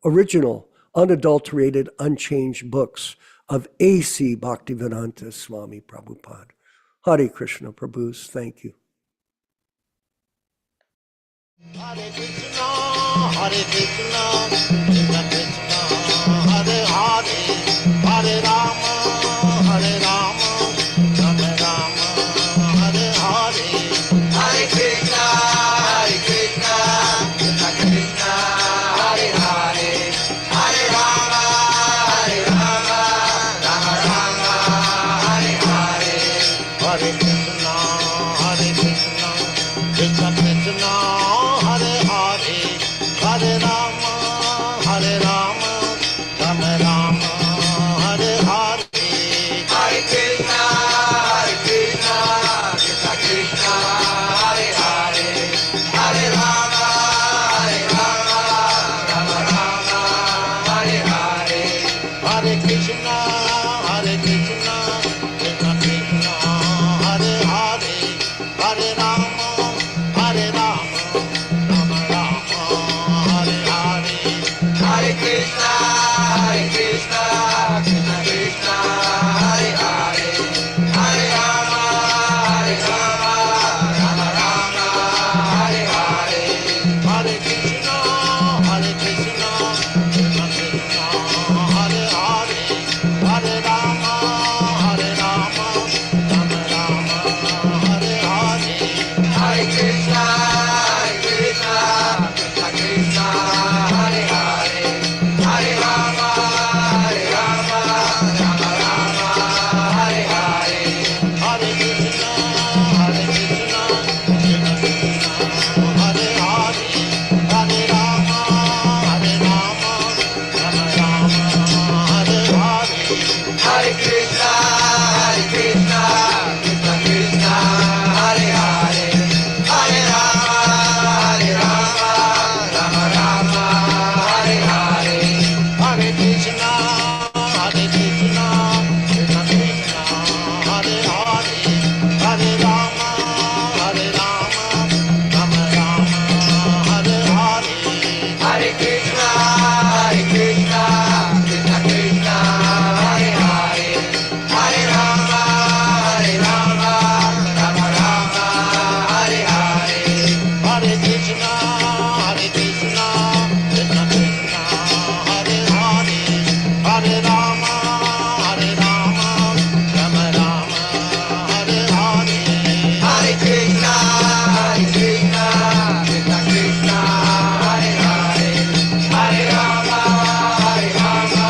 original, unadulterated, unchanged books of A.C. Bhaktivedanta Swami Prabhupada. Hare Krishna, Prabhus. Thank you. Hare Krishna, Hare Krishna, Krishna Krishna, Hare Hare, Hare Rama, Hare Rama, Rama Rama, Hare Hare. Hare Krishna, Hare Krishna, Krishna Krishna, Hare Hare, Hare Rama, Hare Rama, Rama Rama, Hare Hare. Hare Krishna, Hare Krishna, Krishna Krishna, Hare Hare, Hare Rama, Hare Rama, Rama Rama, Hare Hare. Hare Krishna, Hare Krishna, Krishna Krishna, Hare Hare, Hare Rama, Hare Rama, Rama Rama, Hare Hare. Hare Krishna, Hare Krishna, Krishna Krishna, Hare Hare, Hare Rama, Hare Rama, Rama Rama, Hare Hare. Hare Krishna, Hare Krishna, Krishna Krishna, Hare Hare, Hare Rama, Hare Rama, Rama Rama, Hare Hare. Hare Krishna, Hare Krishna, Krishna Krishna, Hare Hare, Hare Rama, Hare Rama, Rama Rama, Hare Hare. Hare Krishna, Hare Krishna, Krishna Krishna, Hare Hare, Hare Rama, Hare Rama, Rama Rama, Hare Hare. Hare Krishna, Hare Krishna, Krishna Krishna, Hare Hare, Hare Rama, Hare Rama, Rama Rama, Hare Hare. Hare Krishna, Hare Krishna, Krishna Krishna, Hare Hare, Hare Rama, Hare Rama, Rama Rama, Hare Hare. Hare Krishna, Hare Krishna, Krishna Krishna, Hare Hare, Hare Rama, Hare Rama, Rama Rama, Hare Hare. Hare Krishna, Hare Krishna, Krishna Krishna, Hare Hare, Hare Rama, Hare Rama, Rama Rama, Hare Hare. Hare Krishna, Hare Krishna, Krishna Krishna, Hare Hare, Hare Rama, Hare Rama, Rama Rama, Hare Hare. Hare Krishna, Hare Krishna, Krishna Krishna, Hare Hare, Hare Rama, Hare Rama,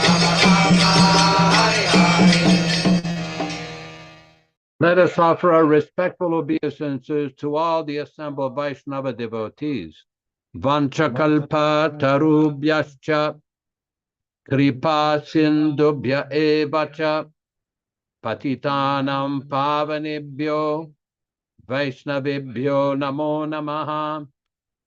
Rama Rama, Hare Hare. Let us offer our respectful obeisances to all the assembled Vaishnava devotees. Vanchakalpa tarubhyascha kripa sindubhya evacha patitanam pavanebhyo Vaishnavibhyo namo namaha.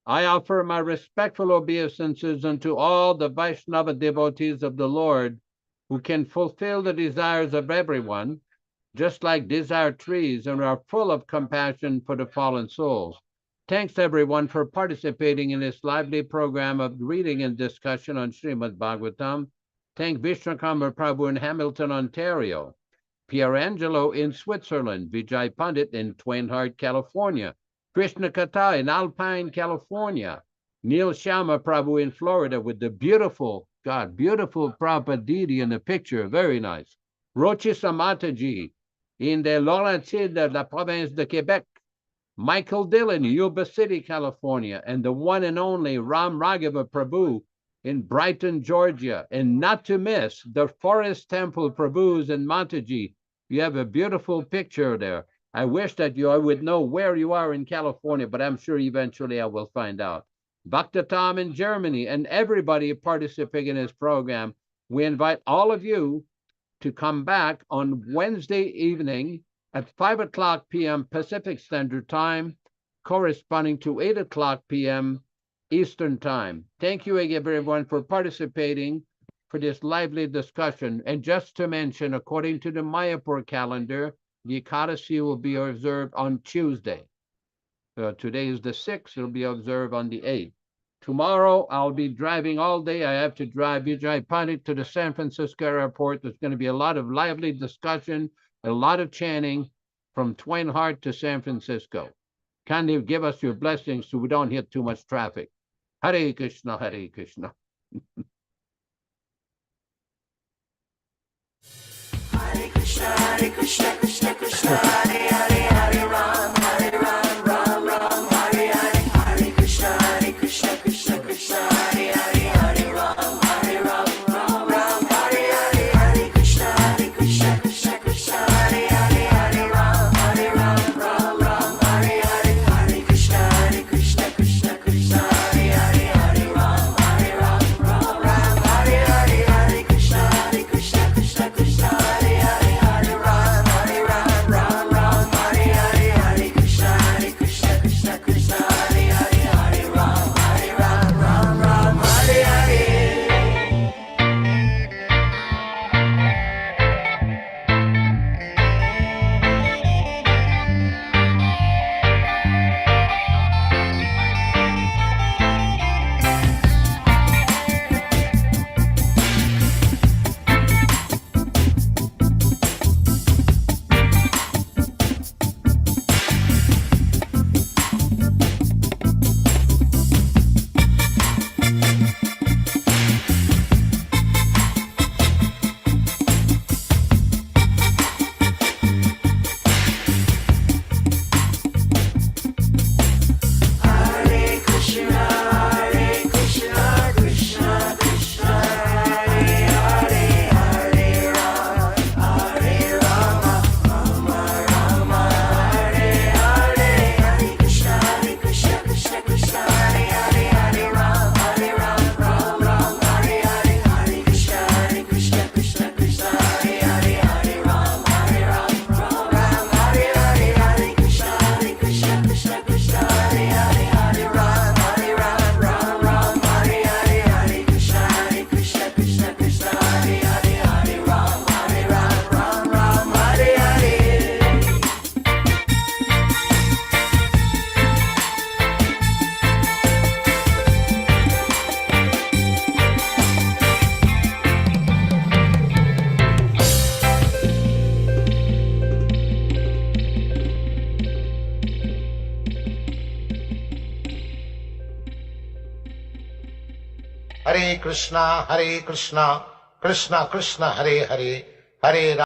I offer my respectful obeisances unto all the Vaishnava devotees of the Lord who can fulfill the desires of everyone, just like desire trees, and are full of compassion for the fallen souls. Thanks everyone for participating in this lively program of reading and discussion on Srimad Bhagavatam. Thank Vishwakarma Prabhu in Hamilton, Ontario, Pierre Angelo in Switzerland, Vijay Pandit in Twin Heart, California, Krishna Kata in Alpine, California, Neil Shama Prabhu in Florida with the beautiful Prabhupada Didi in the picture, very nice. Rochi Samataji in the Laurentides de la province de Quebec, Michael Dillon, Yuba City, California, and the one and only Ram Raghava Prabhu in Brighton, Georgia, and not to miss the Forest Temple Prabhus in Mataji You have a beautiful picture there. I wish that I would know where you are in California, but I'm sure eventually I will find out. Dr. Tom in Germany and everybody participating in this program, we invite all of you to come back on Wednesday evening at 5 o'clock p.m. Pacific Standard Time, corresponding to 8 o'clock p.m. Eastern Time. Thank you, everyone, for participating for this lively discussion. And just to mention, according to the Mayapur calendar, the Ekadasi will be observed on Tuesday. Today is the 6th, it'll be observed on the 8th. Tomorrow, I'll be driving all day. I have to drive Vijay Pandit to the San Francisco airport. There's going to be a lot of lively discussion, a lot of chanting from Twin Heart to San Francisco. Kindly give us your blessings so we don't hit too much traffic. Hare Krishna, Hare Krishna. Hare Krishna, Hare Krishna, Krishna Krishna, Hare Hare, Hare Ram, Ram Ram, Hare Hare, Hare Krishna, Hare Krishna, Krishna Krishna, Hare Hare, Hare Ram, Ram Hare Hare, Hare Krishna, Hare Krishna, Krishna Krishna, Hare Hare, Hare Ram, Ram Hare Hare, Hare Krishna, Hare Krishna, Krishna Krishna, Hare Hare, Hare Ram, Ram Hare Hare, Hare Krishna, Hare Krishna, Krishna Krishna, Hare Hare, Hare Ram, Ram Hare Hare, Hare Krishna, Hare Krishna, Krishna Krishna, Hare Hare, Hare Ram, Ram Hare Hare. Hare Krishna, Krishna Krishna, Hare Hare, Hare Rama, Rama Hare Hare, Hare Krishna, Krishna Krishna, Hare Hare, Hare Ram, Ram Hare Hare, Hare Krishna, Krishna Krishna, Hare Hare, Hare Ram, Ram Hare Hare, Hare Krishna, Krishna Krishna, Hare Hare, Hare Ram, Ram Hare Hare, Hare Krishna, Krishna Krishna, Hare Hare, Hare Ram, Ram Hare Hare. Hare Krishna, Krishna Krishna, Hare Hare, Hare Rama.